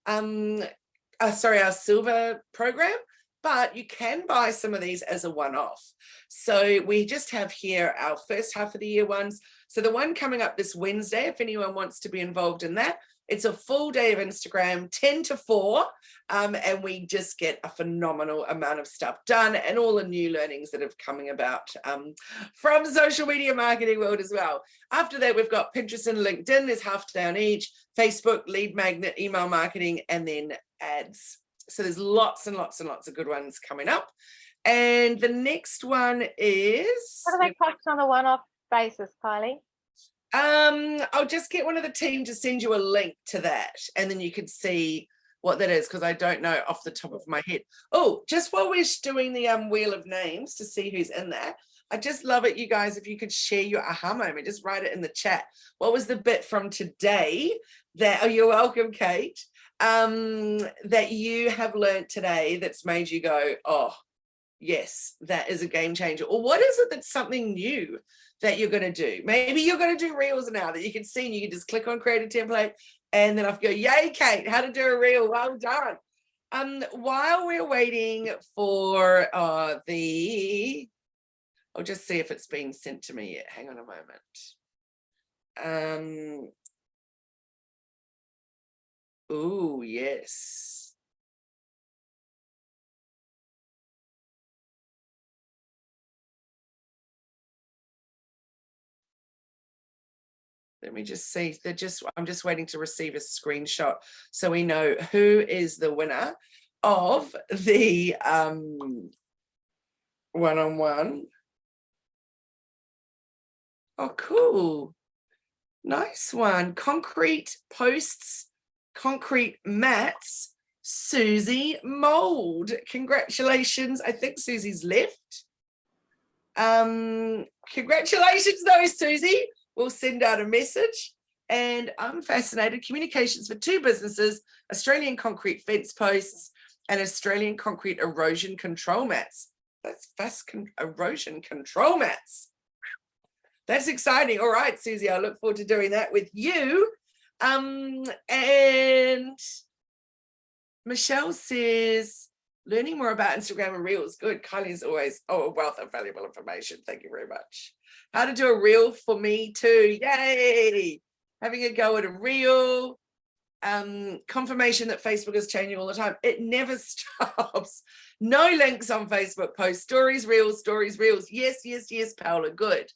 our silver program, but you can buy some of these as a one-off. So we just have here our first half of the year ones. So the one coming up this Wednesday, if anyone wants to be involved in that, It's a full day of Instagram, 10 to 4, and we just get a phenomenal amount of stuff done, and all the new learnings that have coming about from social media marketing world as well. After that, we've got Pinterest and LinkedIn. There's half a day on each. Facebook, lead magnet, email marketing, and then ads. So there's lots and lots and lots of good ones coming up. And the next one is... What do they cost on a one-off basis, Kylie? I'll just get one of the team to send you a link to that, and then you can see what that is, because I don't know off the top of my head. Oh, just while we're doing the wheel of names to see who's in there, I just love it, you guys, if you could share your aha moment, just write it in the chat. What was the bit from today that, oh, you're welcome, Kate, that you have learned today that's made you go, oh, yes, that is a game changer? Or what is it that's something new that you're going to do? Maybe you're going to do reels now that you can see, and you can just click on create a template, and then I go, yay, Kate, how to do a reel, well done. While we're waiting for I'll just see if it's been sent to me yet. Hang on a moment. Oh, yes. Let me just see. I'm just waiting to receive a screenshot so we know who is the winner of the one-on-one. Oh, cool. Nice one. Concrete posts, concrete mats, Susie Mold. Congratulations. I think Susie's left. Congratulations though, Susie. We'll send out a message. And I'm fascinated. Communications for two businesses, Australian concrete fence posts and Australian concrete erosion control mats. That's erosion control mats. That's exciting. All right, Susie, I look forward to doing that with you. And Michelle says, learning more about Instagram and Reels. Good. Kylie's always, a wealth of valuable information. Thank you very much. How to do a reel for me too. Yay. Having a go at a reel. Confirmation that Facebook is changing all the time. It never stops. No links on Facebook posts. Stories, reels, stories, reels. Yes, yes, yes, Paola. Good.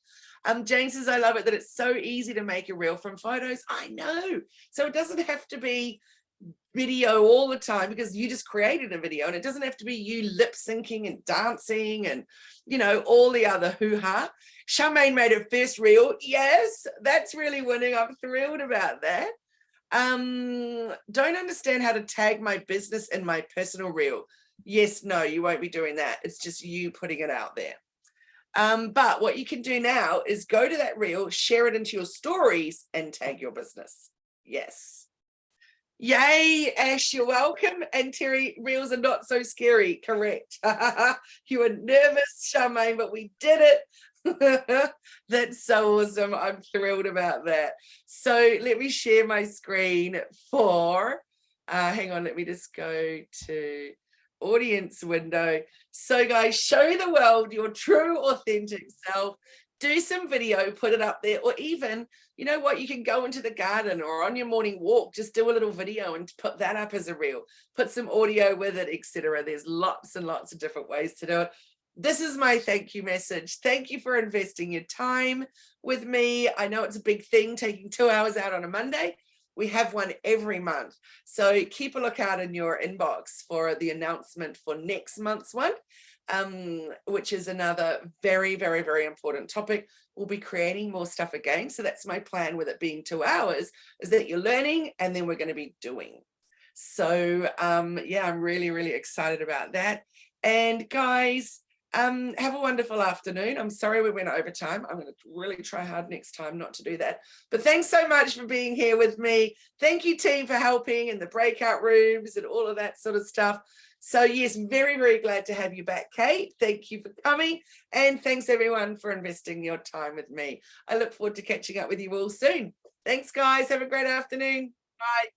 Jane says, I love it that it's so easy to make a reel from photos. I know. So it doesn't have to be video all the time, because you just created a video, and it doesn't have to be you lip syncing and dancing and, you know, all the other hoo-ha. Charmaine made her first reel. Yes, that's really winning. I'm thrilled about that. Don't understand how to tag my business in my personal reel. Yes, no, you won't be doing that. It's just you putting it out there. But what you can do now is go to that reel, share it into your stories, and tag your business. Yes. Yay, Ash, you're welcome. And Terry, reels are not so scary. Correct. You were nervous, Charmaine, but we did it. That's so awesome. I'm thrilled about that. So let me share my screen for, hang on, let me just go to audience window. So guys, show the world your true, authentic self. Do some video, put it up there, or even, you know what, you can go into the garden or on your morning walk, just do a little video and put that up as a reel, put some audio with it, etc. There's lots and lots of different ways to do it. This is my thank you message. Thank you for investing your time with me. I know it's a big thing, taking 2 hours out on a Monday. We have one every month. So keep a lookout in your inbox for the announcement for next month's one. Which is another very, very, very important topic. We'll be creating more stuff again. So that's my plan with it being 2 hours, is that you're learning and then we're going to be doing. So yeah, I'm really, really excited about that. And guys, have a wonderful afternoon. I'm sorry we went over time. I'm going to really try hard next time not to do that. But thanks so much for being here with me. Thank you, team, for helping in the breakout rooms and all of that sort of stuff. So yes, very, very glad to have you back, Kate. Thank you for coming. And thanks everyone for investing your time with me. I look forward to catching up with you all soon. Thanks, guys. Have a great afternoon. Bye.